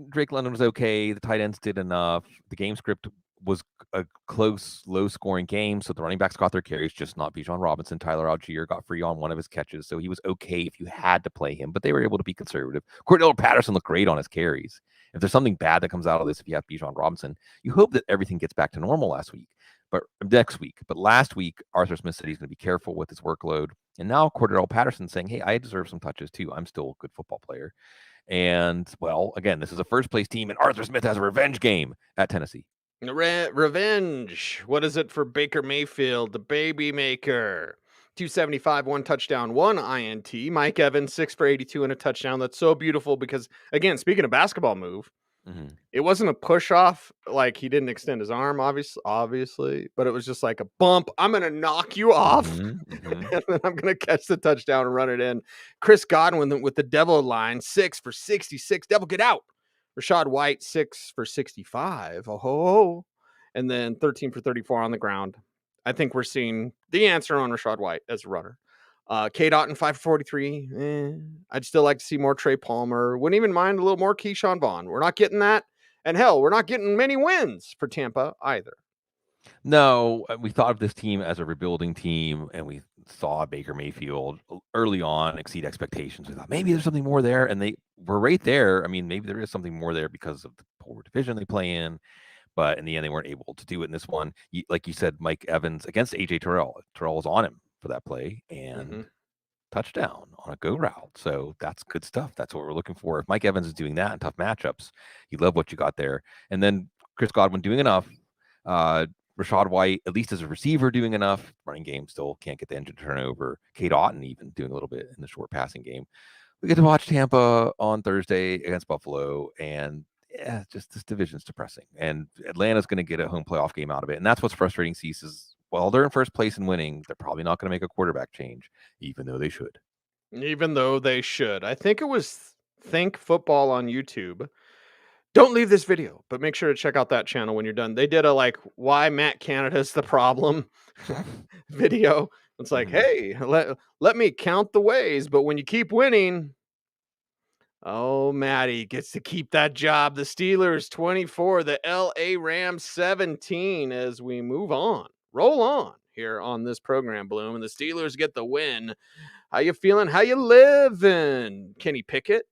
Drake London was okay. The tight ends did enough. The game script was a close, low-scoring game, so the running backs got their carries, just not Bijan Robinson. Tyler Algier got free on one of his catches, so he was okay if you had to play him, but they were able to be conservative. Cordell Patterson looked great on his carries. If there's something bad that comes out of this, if you have Bijan Robinson, you hope that everything gets back to normal next week. But last week, Arthur Smith said he's going to be careful with his workload, and now Cordell Patterson saying, hey, I deserve some touches too. I'm still a good football player. And, again, this is a first-place team, and Arthur Smith has a revenge game at Tennessee. Revenge. What is it for Baker Mayfield, the baby maker? 275, 1 touchdown, 1 INT. Mike Evans, 6 for 82 and a touchdown. That's so beautiful because, again, speaking of basketball move, it wasn't a push off. Like, he didn't extend his arm, obviously, but it was just like a bump. I'm going to knock you off, and then I'm going to catch the touchdown and run it in. Chris Godwin with the Devil line, 6 for 66. Devil, get out. Rashad White, 6 for 65. And then 13 for 34 on the ground. I think we're seeing the answer on Rashad White as a runner. K. Dotton 543. I'd still like to see more Trey Palmer. Wouldn't even mind a little more Keyshawn Vaughn. We're not getting that. And hell, we're not getting many wins for Tampa either. No, we thought of this team as a rebuilding team, and we saw Baker Mayfield early on exceed expectations. We thought maybe there's something more there, and they were right there. I mean, maybe there is something more there because of the poor division they play in, but in the end, they weren't able to do it in this one. Like you said, Mike Evans against AJ Terrell. Terrell was on him for that play, and touchdown on a go route. So that's good stuff. That's what we're looking for. If Mike Evans is doing that in tough matchups, you love what you got there. And then Chris Godwin doing enough. Rashad White, at least as a receiver, doing enough. Running game still can't get the engine to turn over. Kate Otten even doing a little bit in the short passing game. We get to watch Tampa on Thursday against Buffalo, and yeah, just this division's depressing. And Atlanta's going to get a home playoff game out of it. And that's what's frustrating, Cease, is while they're in first place and winning, they're probably not going to make a quarterback change, even though they should. Even though they should. I think it was Think Football on YouTube. Don't leave this video, but make sure to check out that channel when you're done. They did a why Matt Canada's the problem video. It's like, hey, let me count the ways, but when you keep winning, oh, Matty gets to keep that job. The Steelers 24, the LA Rams 17 as we move on. Roll on here on this program, Bloom, and the Steelers get the win. How you feeling? How you living? Kenny Pickett,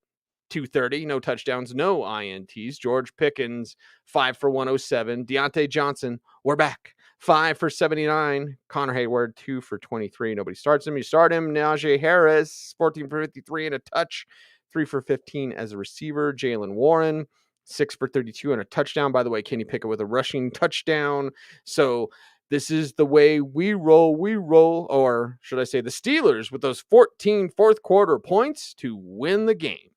230, no touchdowns, no INTs. George Pickens, 5 for 107. Deontay Johnson, we're back, 5 for 79. Connor Hayward, 2 for 23. Nobody starts him. You start him. Najee Harris, 14 for 53 and a touch, 3 for 15 as a receiver. Jalen Warren, 6 for 32 and a touchdown. By the way, Kenny Pickett with a rushing touchdown. So this is the way we roll. We roll, or should I say the Steelers with those 14 fourth quarter points to win the game.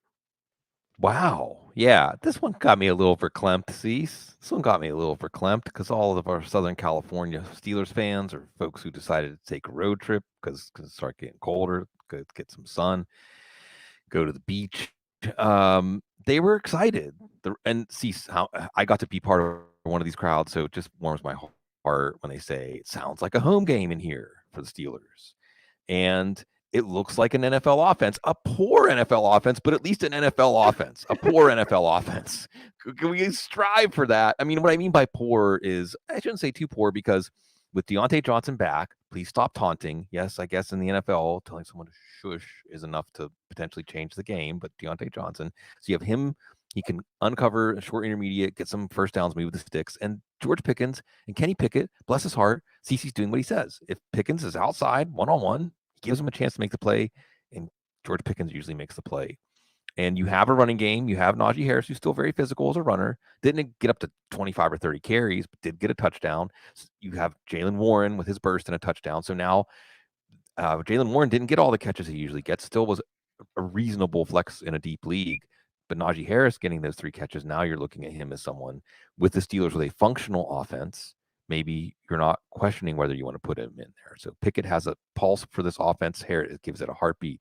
Wow. Yeah, this one got me a little verklempt, Cease. This one got me a little verklempt because all of our Southern California Steelers fans are folks who decided to take a road trip because it started getting colder, go get some sun, go to the beach. They were excited. And Cease, how I got to be part of one of these crowds, so it just warms my heart when they say it sounds like a home game in here for the Steelers. And it looks like an NFL offense, a poor NFL offense, but at least an NFL offense, a poor NFL offense. Can we strive for that? I mean, what I mean by poor is, I shouldn't say too poor, because with Deontay Johnson back, please stop taunting. Yes, I guess in the NFL, telling someone to shush is enough to potentially change the game, but Deontay Johnson, so you have him, he can uncover a short intermediate, get some first downs, move the sticks, and George Pickens and Kenny Pickett, bless his heart, Cece's doing what he says. If Pickens is outside one-on-one, gives him a chance to make the play, and George Pickens usually makes the play. And you have a running game. You have Najee Harris, who's still very physical as a runner. Didn't get up to 25 or 30 carries, but did get a touchdown. You have Jalen Warren with his burst and a touchdown. So now Jalen Warren didn't get all the catches he usually gets. Still was a reasonable flex in a deep league. But Najee Harris getting those 3 catches, now you're looking at him as someone with the Steelers with a functional offense. Maybe you're not questioning whether you want to put him in there. So Pickett has a pulse for this offense. Harris gives it a heartbeat.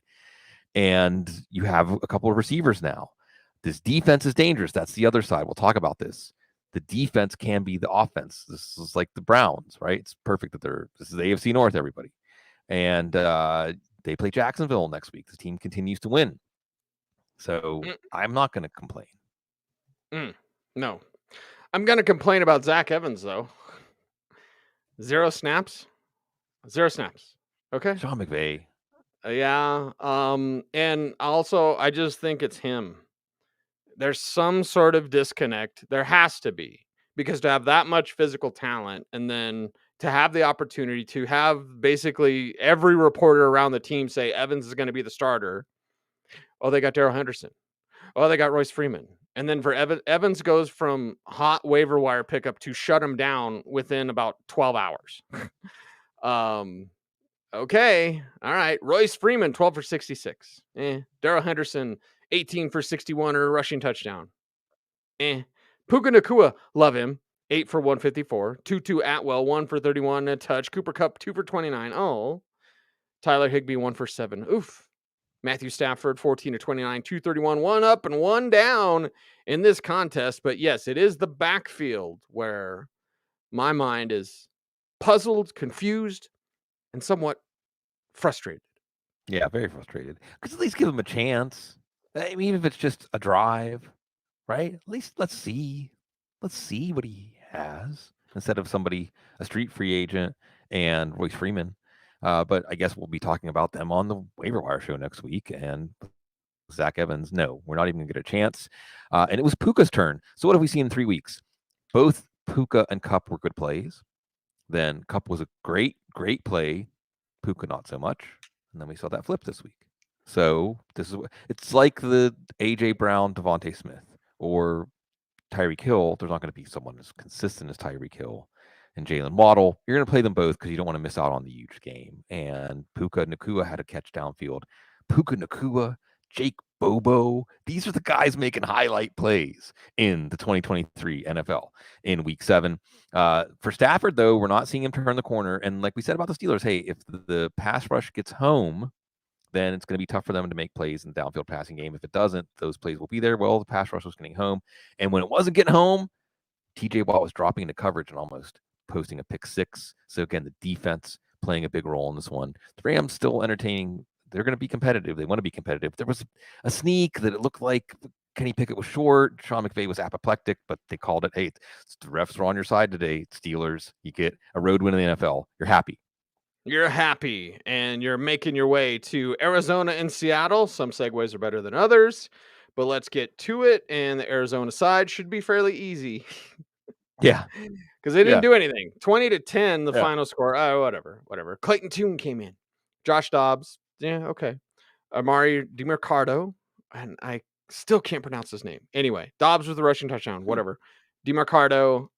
And you have a couple of receivers now. This defense is dangerous. That's the other side. We'll talk about this. The defense can be the offense. This is like the Browns, right? It's perfect that this is the AFC North, everybody. And they play Jacksonville next week. The team continues to win. So I'm not going to complain. No. I'm going to complain about Zach Evans, though. 0 snaps. 0 snaps. Okay. Sean McVay. Yeah. And also, I just think it's him. There's some sort of disconnect. There has to be. Because to have that much physical talent and then to have the opportunity to have basically every reporter around the team say Evans is going to be the starter. Oh, they got Darrell Henderson. Oh, they got Royce Freeman. And then for Evans goes from hot waiver wire pickup to shut him down within about 12 hours. Okay. All right. Royce Freeman, 12 for 66. Darrell Henderson, 18 for 61 or a rushing touchdown. Puka Nacua, love him. 8 for 154. Tutu Atwell, 1 for 31 and a touch. Cooper Kupp, 2 for 29. Oh. Tyler Higbee, 1 for 7. Oof. Matthew Stafford, 14 to 29, 231, 1 up and 1 down in this contest. But yes, it is the backfield where my mind is puzzled, confused, and somewhat frustrated. Yeah, very frustrated. Because at least give him a chance. I mean, even if it's just a drive, right? At least let's see. Let's see what he has instead of a street free agent and Royce Freeman. But I guess we'll be talking about them on the waiver wire show next week. And Zach Evans, no, we're not even going to get a chance. And it was Puka's turn. So what have we seen in 3 weeks? Both Puka and Cup were good plays. Then Cup was a great, great play. Puka not so much. And then we saw that flip this week. So it's like the AJ Brown, Devontae Smith, or Tyreek Hill. There's not going to be someone as consistent as Tyreek Hill and Jalen Waddle. You're going to play them both because you don't want to miss out on the huge game. And Puka Nakua had a catch downfield. Puka Nakua, Jake Bobo. These are the guys making highlight plays in the 2023 NFL in Week 7. For Stafford, though, we're not seeing him turn the corner. And like we said about the Steelers, hey, if the pass rush gets home, then it's going to be tough for them to make plays in the downfield passing game. If it doesn't, those plays will be there. Well, the pass rush was getting home. And when it wasn't getting home, TJ Watt was dropping into coverage and almost posting a pick 6. So again, the defense playing a big role in this one. The Rams still entertaining. They're going to be competitive. They want to be competitive. There was a sneak that it looked like Kenny Pickett was short. Sean McVay was apoplectic, but they called it, hey, the refs are on your side today. Steelers, you get a road win in the NFL. You're happy. You're happy, and you're making your way to Arizona and Seattle. Some segues are better than others, but let's get to it. And the Arizona side should be fairly easy Yeah. because they didn't Yeah. do anything. 20-10, the Yeah. final score. Oh, whatever. Clayton Tune came in. Josh Dobbs. Yeah, okay. Amari DiMercado, and I still can't pronounce his name. Anyway, Dobbs with the rushing touchdown. Whatever. DiMercado,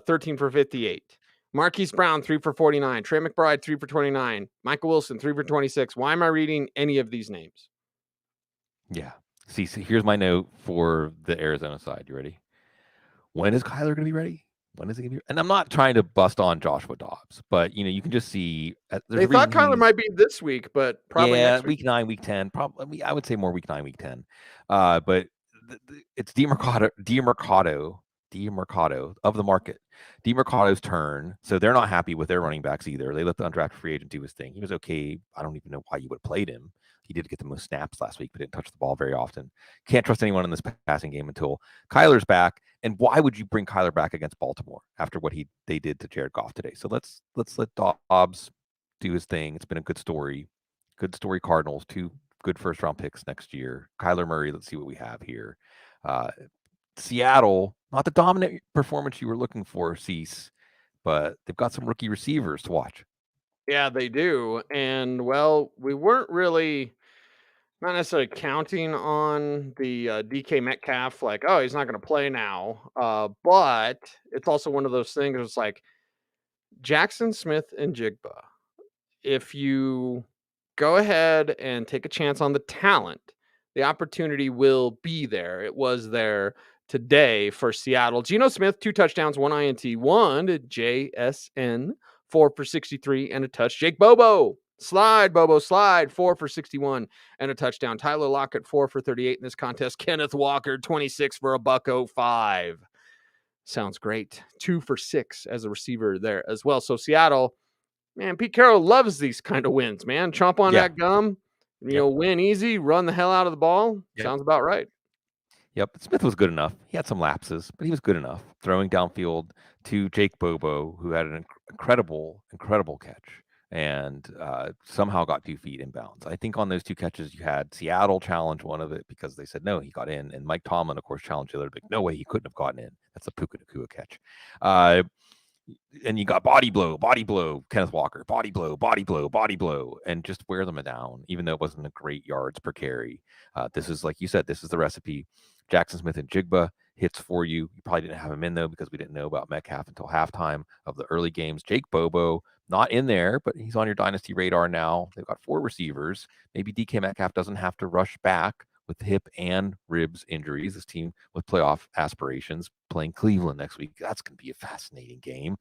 13 for 58. Marquise Brown, 3 for 49. Trey McBride, 3 for 29. Michael Wilson, 3 for 26. Why am I reading any of these names? Yeah. See, here's my note for the Arizona side. You ready? When is Kyler going to be ready? When is he going to be? And I'm not trying to bust on Joshua Dobbs, but you can just see. They thought Kyler might be this week, but probably next week. Week 9, Week 10. Probably, I would say more Week 9, Week 10. But it's DiMercado of the market. DiMercado's turn. So they're not happy with their running backs either. They let the undrafted free agent do his thing. He was okay. I don't even know why you would have played him. He did get the most snaps last week, but didn't touch the ball very often. Can't trust anyone in this passing game until Kyler's back. And why would you bring Kyler back against Baltimore after what they did to Jared Goff today? So let's let Dobbs do his thing. It's been a good story. Good story, Cardinals. 2 good first-round picks next year. Kyler Murray, let's see what we have here. Seattle, not the dominant performance you were looking for, Cease, but they've got some rookie receivers to watch. Yeah, they do. And, well, we weren't really not necessarily counting on the DK Metcalf, like, oh, he's not going to play now. But it's also one of those things. It's like Jackson Smith and Jigba. If you go ahead and take a chance on the talent, the opportunity will be there. It was there today for Seattle. Geno Smith, 2 touchdowns, 1 INT, 1 to JSN, 4 for 63 and a touch. Jake Bobo, slide, 4 for 61 and a touchdown. Tyler Lockett, 4 for 38 in this contest. Kenneth Walker, 26 for a $105. Sounds great. 2 for 6 as a receiver there as well. So Seattle, man, Pete Carroll loves these kind of wins, man. Chomp on that gum, win easy, run the hell out of the ball. Yep. Sounds about right. Yep, Smith was good enough. He had some lapses, but he was good enough. Throwing downfield to Jake Bobo, who had an incredible catch and somehow got 2 feet inbounds. I think on those 2 catches, you had Seattle challenge one of it because they said, no, he got in. And Mike Tomlin, of course, challenged the other. Like, no way, he couldn't have gotten in. That's a Puka Nakua catch. And you got body blow, Kenneth Walker, body blow, and just wear them down, even though it wasn't a great yards per carry. This is, like you said, this is the recipe. Jackson Smith and Jigba hits for you. You probably didn't have him in, though, because we didn't know about Metcalf until halftime of the early games. Jake Bobo, not in there, but he's on your dynasty radar now. They've got 4 receivers. Maybe DK Metcalf doesn't have to rush back with hip and ribs injuries. This team with playoff aspirations playing Cleveland next week. That's going to be a fascinating game.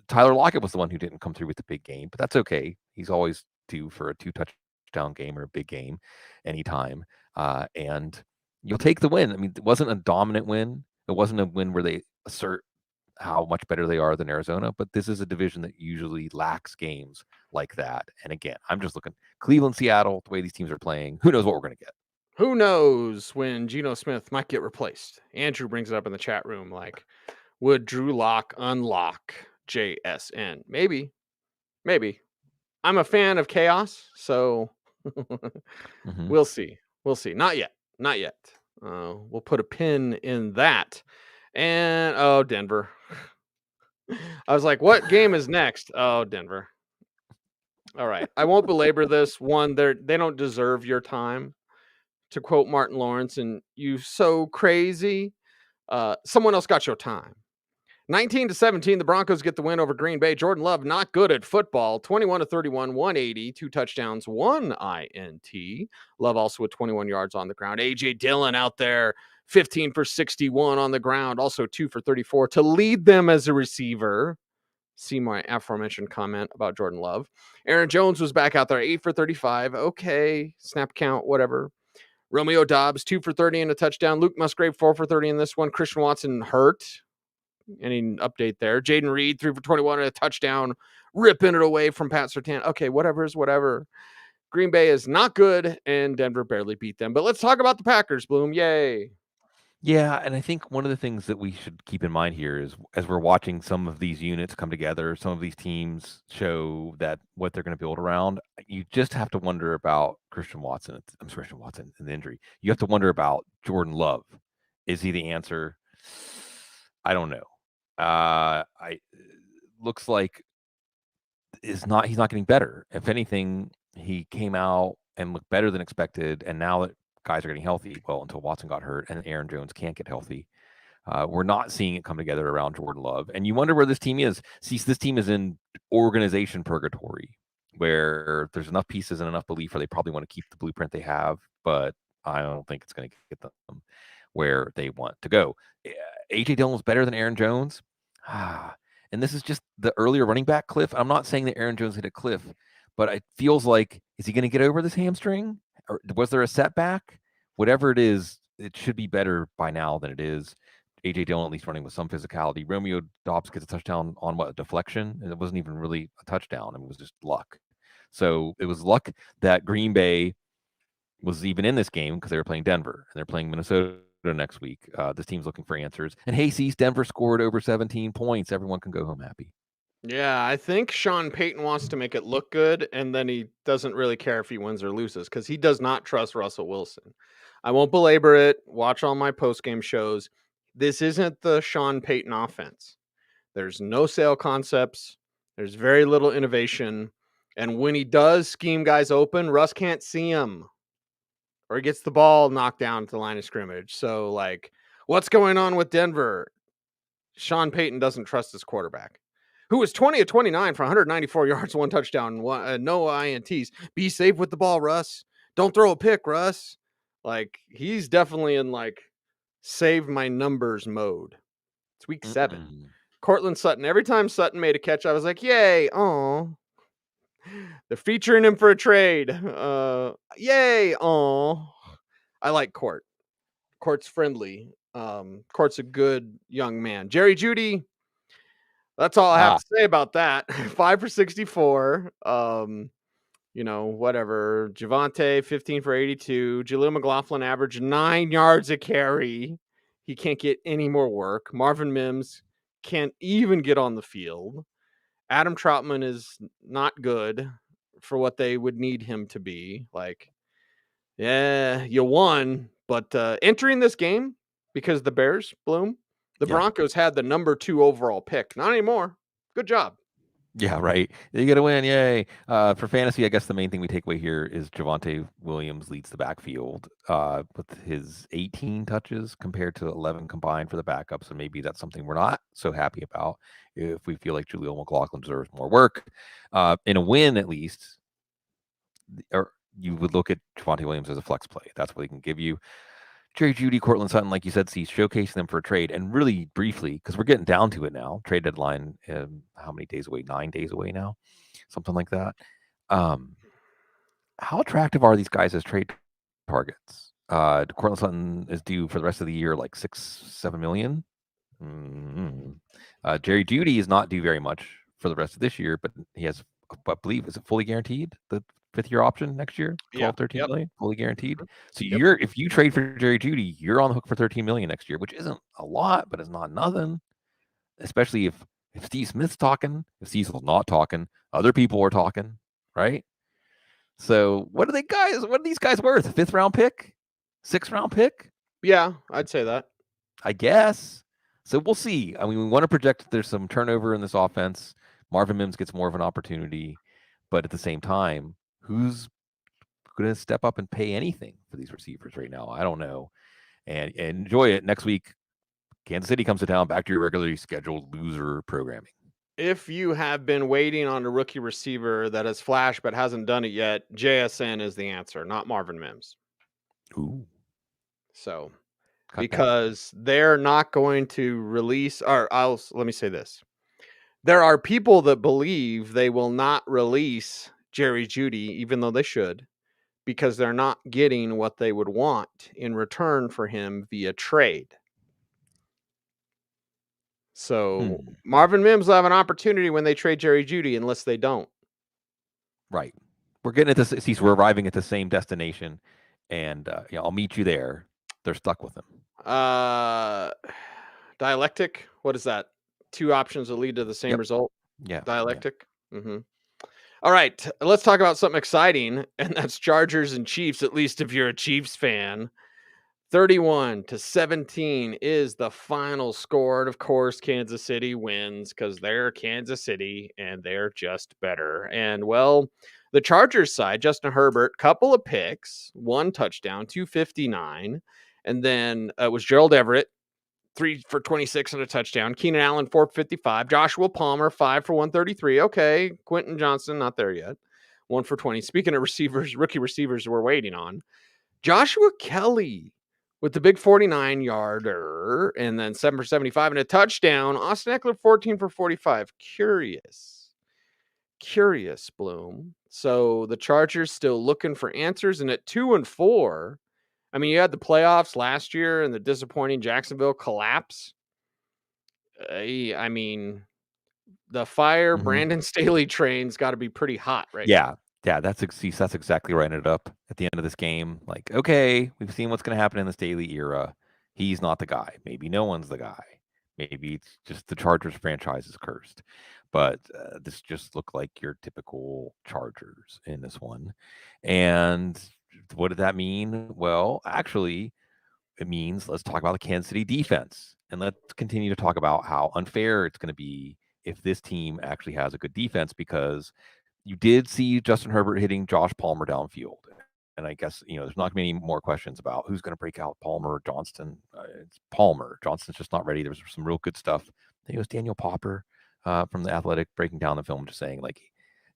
Tyler Lockett was the one who didn't come through with the big game, but that's okay. He's always due for a 2-touchdown game or a big game anytime. And you'll take the win. I mean, it wasn't a dominant win. It wasn't a win where they assert how much better they are than Arizona, but this is a division that usually lacks games like that. And again, I'm just looking Cleveland, Seattle, the way these teams are playing. Who knows what we're going to get? Who knows when Geno Smith might get replaced? Andrew brings it up in the chat room like, would Drew Lock unlock JSN? Maybe. I'm a fan of chaos, so we'll see. Not yet. We'll put a pin in that. And Denver. I was like, what game is next? Oh, Denver. All right. I won't belabor this. One, they don't deserve your time. To quote Martin Lawrence, and you so crazy. Someone else got your time. 19-17, the Broncos get the win over Green Bay. Jordan Love, not good at football. 21-31, 180, 2 touchdowns, 1 INT. Love also with 21 yards on the ground. A.J. Dillon out there, 15 for 61 on the ground, also 2 for 34 to lead them as a receiver. See my aforementioned comment about Jordan Love. Aaron Jones was back out there, 8 for 35. Okay, snap count, whatever. Romeo Dobbs, 2 for 30 and a touchdown. Luke Musgrave, 4 for 30 in this one. Christian Watson hurt. Any update there? Jaden Reed, 3 for 21 and a touchdown, ripping it away from Pat Surtain. Okay, whatever is whatever. Green Bay is not good, and Denver barely beat them. But let's talk about the Packers, Bloom. Yay. Yeah, and I think one of the things that we should keep in mind here is as we're watching some of these units come together, some of these teams show that what they're going to build around, you just have to wonder about Christian Watson and the injury. You have to wonder about Jordan Love. Is he the answer? I don't know. I looks like he's not getting better. If anything, he came out and looked better than expected, and now that guys are getting healthy, well, until Watson got hurt and Aaron Jones can't get healthy, we're not seeing it come together around Jordan Love. And you wonder where this team is. See, this team is in organization purgatory, where there's enough pieces and enough belief where they probably want to keep the blueprint they have, but I don't think it's going to get them where they want to go. A.J. Dillon was better than Aaron Jones. And this is just the earlier running back cliff. I'm not saying that Aaron Jones hit a cliff, but it feels like, is he going to get over this hamstring? Or was there a setback? Whatever it is, it should be better by now than it is. A.J. Dillon at least running with some physicality. Romeo Dobbs gets a touchdown on a deflection, and it wasn't even really a touchdown. It was just luck. So it was luck that Green Bay was even in this game because they were playing Denver, and they're playing Minnesota next week. This team's looking for answers. And hey, Cease, Denver scored over 17 points. Everyone can go home happy. Yeah, I think Sean Payton wants to make it look good, and then he doesn't really care if he wins or loses because he does not trust Russell Wilson. I won't belabor it. Watch all my post-game shows. This isn't the Sean Payton offense. There's no sale concepts. There's very little innovation. And when he does scheme guys open, Russ can't see him. Or he gets the ball knocked down to the line of scrimmage. So, like, what's going on with Denver? Sean Payton doesn't trust his quarterback, who was 20 of 29 for 194 yards, 1 touchdown, no INTs. Be safe with the ball, Russ. Don't throw a pick, Russ. Like, he's definitely in, like, save my numbers mode. It's week 7. Cortland Sutton. Every time Sutton made a catch, I was like, yay. Oh, they're featuring him for a trade. Yay. Oh, I like Court. Court's friendly. Court's a good young man. Jerry Jeudy. That's all I have to say about that. 5 for 64. Whatever. Javonte, 15 for 82. Jaleel McLaughlin averaged 9 yards a carry. He can't get any more work. Marvin Mims can't even get on the field. Adam Troutman is not good for what they would need him to be. Like, yeah, you won, but entering this game, because the Bears, Bloom, the Broncos had the number 2 overall pick. Not anymore. Good job. Yeah, right. You get a win. Yay. For fantasy, I guess the main thing we take away here is Javonte Williams leads the backfield with his 18 touches compared to 11 combined for the backup. So maybe that's something we're not so happy about if we feel like Jaleel McLaughlin deserves more work. In a win, at least, or you would look at Javonte Williams as a flex play. That's what he can give you. Jerry Jeudy, Cortland Sutton, like you said, showcasing them for a trade. And really briefly, because we're getting down to it now, trade deadline, how many days away? 9 days away now? Something like that. How attractive are these guys as trade targets? Cortland Sutton is due for the rest of the year like $6-7 million. Jerry Jeudy is not due very much for the rest of this year, but he has, I believe, is it fully guaranteed? The 5th-year option next year, Yeah. 12, 13 Yep. million, fully guaranteed. So Yep. if you trade for Jerry Jeudy, you're on the hook for 13 million next year, which isn't a lot, but it's not nothing. Especially if Steve Smith's talking, if Cecil's not talking, other people are talking, right? So what are these guys worth? A 5th-round pick? 6th-round pick? Yeah, I'd say that. I guess. So we'll see. I mean, we want to project that there's some turnover in this offense. Marvin Mims gets more of an opportunity, but at the same time, who's going to step up and pay anything for these receivers right now? I don't know. And enjoy it. Next week, Kansas City comes to town, back to your regularly scheduled loser programming. If you have been waiting on a rookie receiver that has flashed but hasn't done it yet, JSN is the answer, not Marvin Mims. Ooh. So, Cut that. because they're not going to release, or let me say this. There are people that believe they will not release Jerry Jeudy, even though they should, because they're not getting what they would want in return for him via trade. So Marvin Mims will have an opportunity when they trade Jerry Jeudy, unless they don't. Right. We're getting at this. See, so we're arriving at the same destination, and I'll meet you there. They're stuck with him. Dialectic. What is that? 2 options that lead to the same result. Yeah. Dialectic. Yeah. Mm-hmm. All right. Let's talk about something exciting, and that's Chargers and Chiefs. At least if you're a Chiefs fan. 31-17 is the final score. And of course, Kansas City wins because they're Kansas City and they're just better. And well, the Chargers side, Justin Herbert, couple of picks, 1 touchdown, 259. And then it was Gerald Everett, 3 for 26 and a touchdown. Keenan Allen, 4 for 55. Joshua Palmer, 5 for 133. Okay. Quentin Johnson, not there yet. 1 for 20. Speaking of receivers, rookie receivers we're waiting on. Joshua Kelly with the big 49-yarder and then 7 for 75 and a touchdown. Austin Eckler, 14 for 45. Curious, Bloom. So the Chargers still looking for answers. And at 2-4, I mean, you had the playoffs last year and the disappointing Jacksonville collapse. I mean, the Brandon Staley train's got to be pretty hot right now. Yeah, that's exactly right. Ended up at the end of this game, like, okay, we've seen what's going to happen in the Staley era. He's not the guy. Maybe no one's the guy. Maybe it's just the Chargers franchise is cursed. But this just looked like your typical Chargers in this one. And what did that mean? Well, actually, it means let's talk about the Kansas City defense. And let's continue to talk about how unfair it's going to be if this team actually has a good defense, because you did see Justin Herbert hitting Josh Palmer downfield. And I guess, there's not going to be any more questions about who's going to break out, Palmer or Johnston. It's Palmer. Johnston's just not ready. There was some real good stuff. I think it was Daniel Popper from The Athletic breaking down the film, just saying,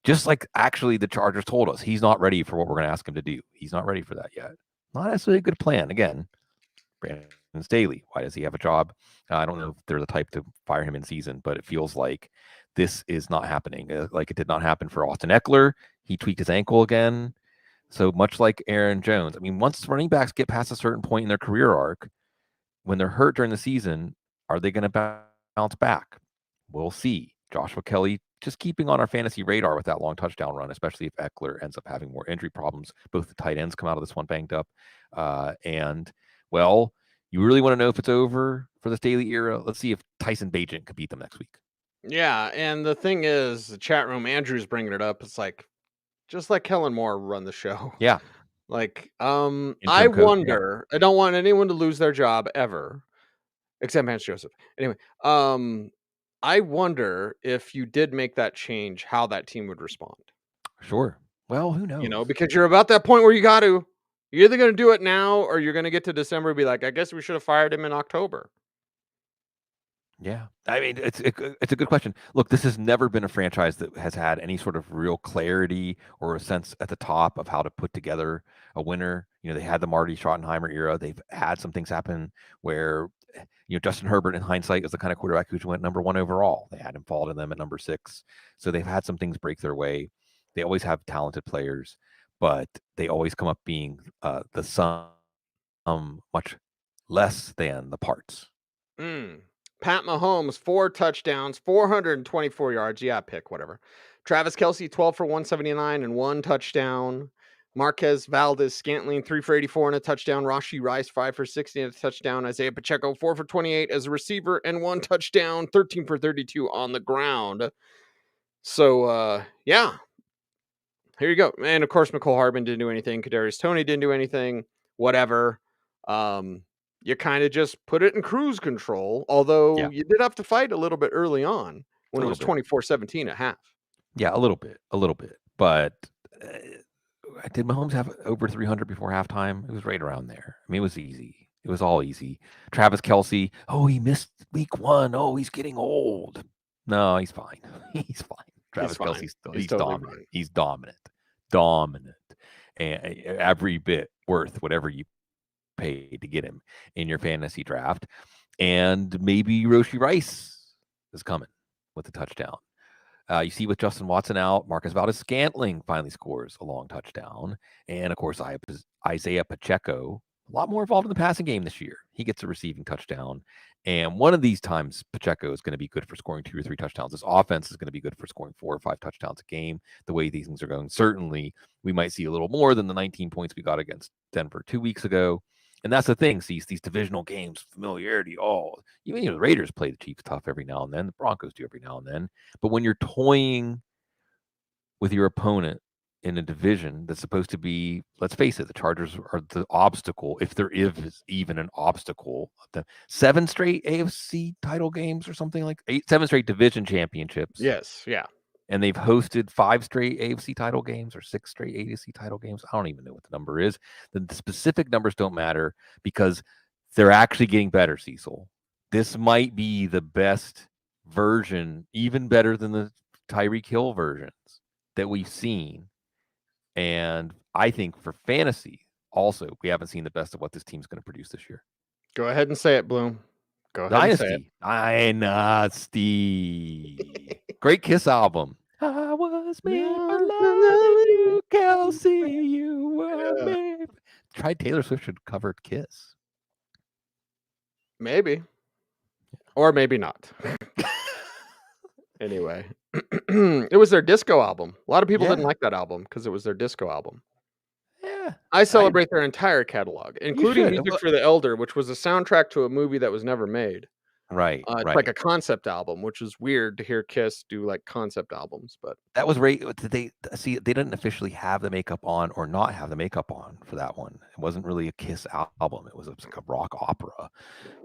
just like actually the Chargers told us, he's not ready for what we're going to ask him to do. He's not ready for that yet. Not necessarily a good plan. Again, Brandon Staley, why does he have a job? I don't know if they're the type to fire him in season, but it feels like this is not happening. Like it did not happen for Austin Eckler. He tweaked his ankle again. So much like Aaron Jones. I mean, once running backs get past a certain point in their career arc, when they're hurt during the season, are they going to bounce back? We'll see. Joshua Kelly just keeping on our fantasy radar with that long touchdown run, especially if Eckler ends up having more injury problems. Both the tight ends come out of this one banged up. And, well, you really want to know if it's over for the Staley era? Let's see if Tyson Bagent could beat them next week. Yeah, and the thing is, the chat room, Andrew's bringing it up. It's like, just let Kellen Moore run the show. Yeah. I wonder, I don't want anyone to lose their job ever, except Vance Joseph. Anyway, I wonder if you did make that change, how that team would respond. Sure. Well, who knows? Because you're about that point where you're either going to do it now or you're going to get to December and be like, I guess we should have fired him in October. Yeah. I mean, it's a good question. Look, this has never been a franchise that has had any sort of real clarity or a sense at the top of how to put together a winner. They had the Marty Schottenheimer era. They've had some things happen where, Justin Herbert in hindsight was the kind of quarterback who went number 1 overall. They had him fall to them at number 6. So they've had some things break their way. They always have talented players, but they always come up being the sum much less than the parts. Pat Mahomes, 4 touchdowns, 424 yards. Yeah, pick, whatever. Travis Kelce, 12 for 179 and 1 touchdown. Marquez Valdez-Scantling, 3 for 84 and a touchdown. Rashee Rice, 5 for 60 and a touchdown. Isaiah Pacheco, 4 for 28 as a receiver and 1 touchdown. 13 for 32 on the ground. So, yeah. Here you go. And, of course, McCole Hardman didn't do anything. Kadarius Toney didn't do anything. Whatever. You kind of just put it in cruise control, although you did have to fight a little bit early on when it was 24-17 at half. Yeah, a little bit. But did Mahomes have over 300 before halftime? It was right around there. I mean, it was easy. It was all easy. Travis Kelce, he missed week 1. Oh, he's getting old. No, he's fine. He's fine. Travis Kelce's he's totally dominant. Fine. He's dominant. And every bit worth whatever you paid to get him in your fantasy draft. And maybe Rashee Rice is coming with a touchdown. You see with Justin Watson out, Marcus Valdez-Scantling finally scores a long touchdown. And, of course, Isaiah Pacheco, a lot more involved in the passing game this year. He gets a receiving touchdown. And one of these times, Pacheco is going to be good for scoring 2 or 3 touchdowns. This offense is going to be good for scoring 4 or 5 touchdowns a game. The way these things are going, certainly we might see a little more than the 19 points we got against Denver 2 weeks ago. And that's the thing, these divisional games, familiarity, even the Raiders play the Chiefs tough every now and then. The Broncos do every now and then. But when you're toying with your opponent in a division that's supposed to be, let's face it, the Chargers are the obstacle, if there is even an obstacle. The 7 straight AFC title games or something like 7 straight division championships. Yes, yeah. And they've hosted 5 straight AFC title games or 6 straight AFC title games. I don't even know what the number is. The specific numbers don't matter because they're actually getting better, Cecil. This might be the best version, even better than the Tyreek Hill versions that we've seen. And I think for fantasy, also, we haven't seen the best of what this team's going to produce this year. Go ahead and say it, Bloom. Go ahead Dynasty. Dynasty. Great Kiss album. I was made for loving you, Kelsey. You were made. Try Taylor Swift should cover Kiss. Maybe. Or maybe not. Anyway. It was their disco album. A lot of people didn't like that album because it was their disco album. Yeah. I celebrate their entire catalog, including Music for the Elder, which was a soundtrack to a movie that was never made. Right. It's like a concept album, which is weird to hear Kiss do like concept albums, but that was right. They didn't officially have the makeup on or not have the makeup on for that one. It wasn't really a Kiss album. It was like a rock opera,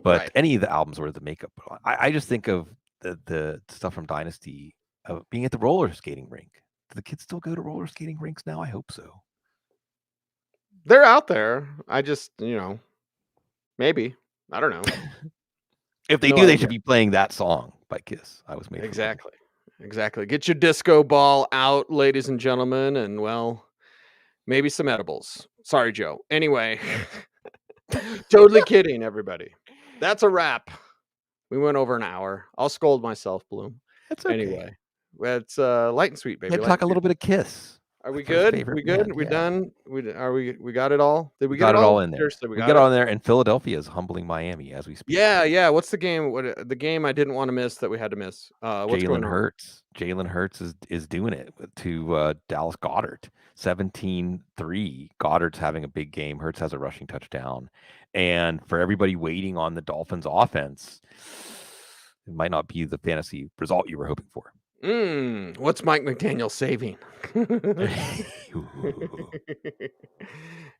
but any of the albums were the makeup on. I just think of the stuff from Dynasty of being at the roller skating rink. Do the kids still go to roller skating rinks now? I hope so. They're out there. I just, maybe. I don't know. If they do, they should be playing that song by Kiss. I was made exactly. Get your disco ball out, ladies and gentlemen, and well, maybe some edibles. Sorry, Joe. Anyway, totally kidding, everybody. That's a wrap. We went over an hour. I'll scold myself, Bloom. That's okay. Anyway, it's light and sweet, baby. Let's talk a little bit of Kiss. Are we good? We good? Band, we done? We got it all? Did we got it all in there? Seriously, we got it all in there. And Philadelphia is humbling Miami as we speak. Yeah. What's the game? The game I didn't want to miss that we had to miss? What's going on? Jalen Hurts is doing it to Dallas Goedert. 17-3. Goddard's having a big game. Hurts has a rushing touchdown. And for everybody waiting on the Dolphins offense, it might not be the fantasy result you were hoping for. What's Mike McDaniel saving?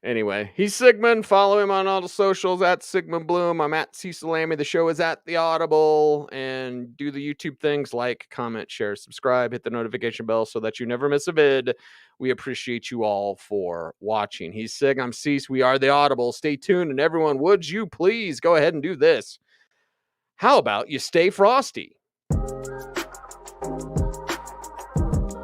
Anyway, he's Sigmund. Follow him on all the socials at Sigmund Bloom. I'm at Cecil Lammey. The show is at The Audible. And do the YouTube things like, comment, share, subscribe, hit the notification bell so that you never miss a vid. We appreciate you all for watching. He's Sig. I'm Cease. We are The Audible. Stay tuned. And everyone, would you please go ahead and do this? How about you stay frosty?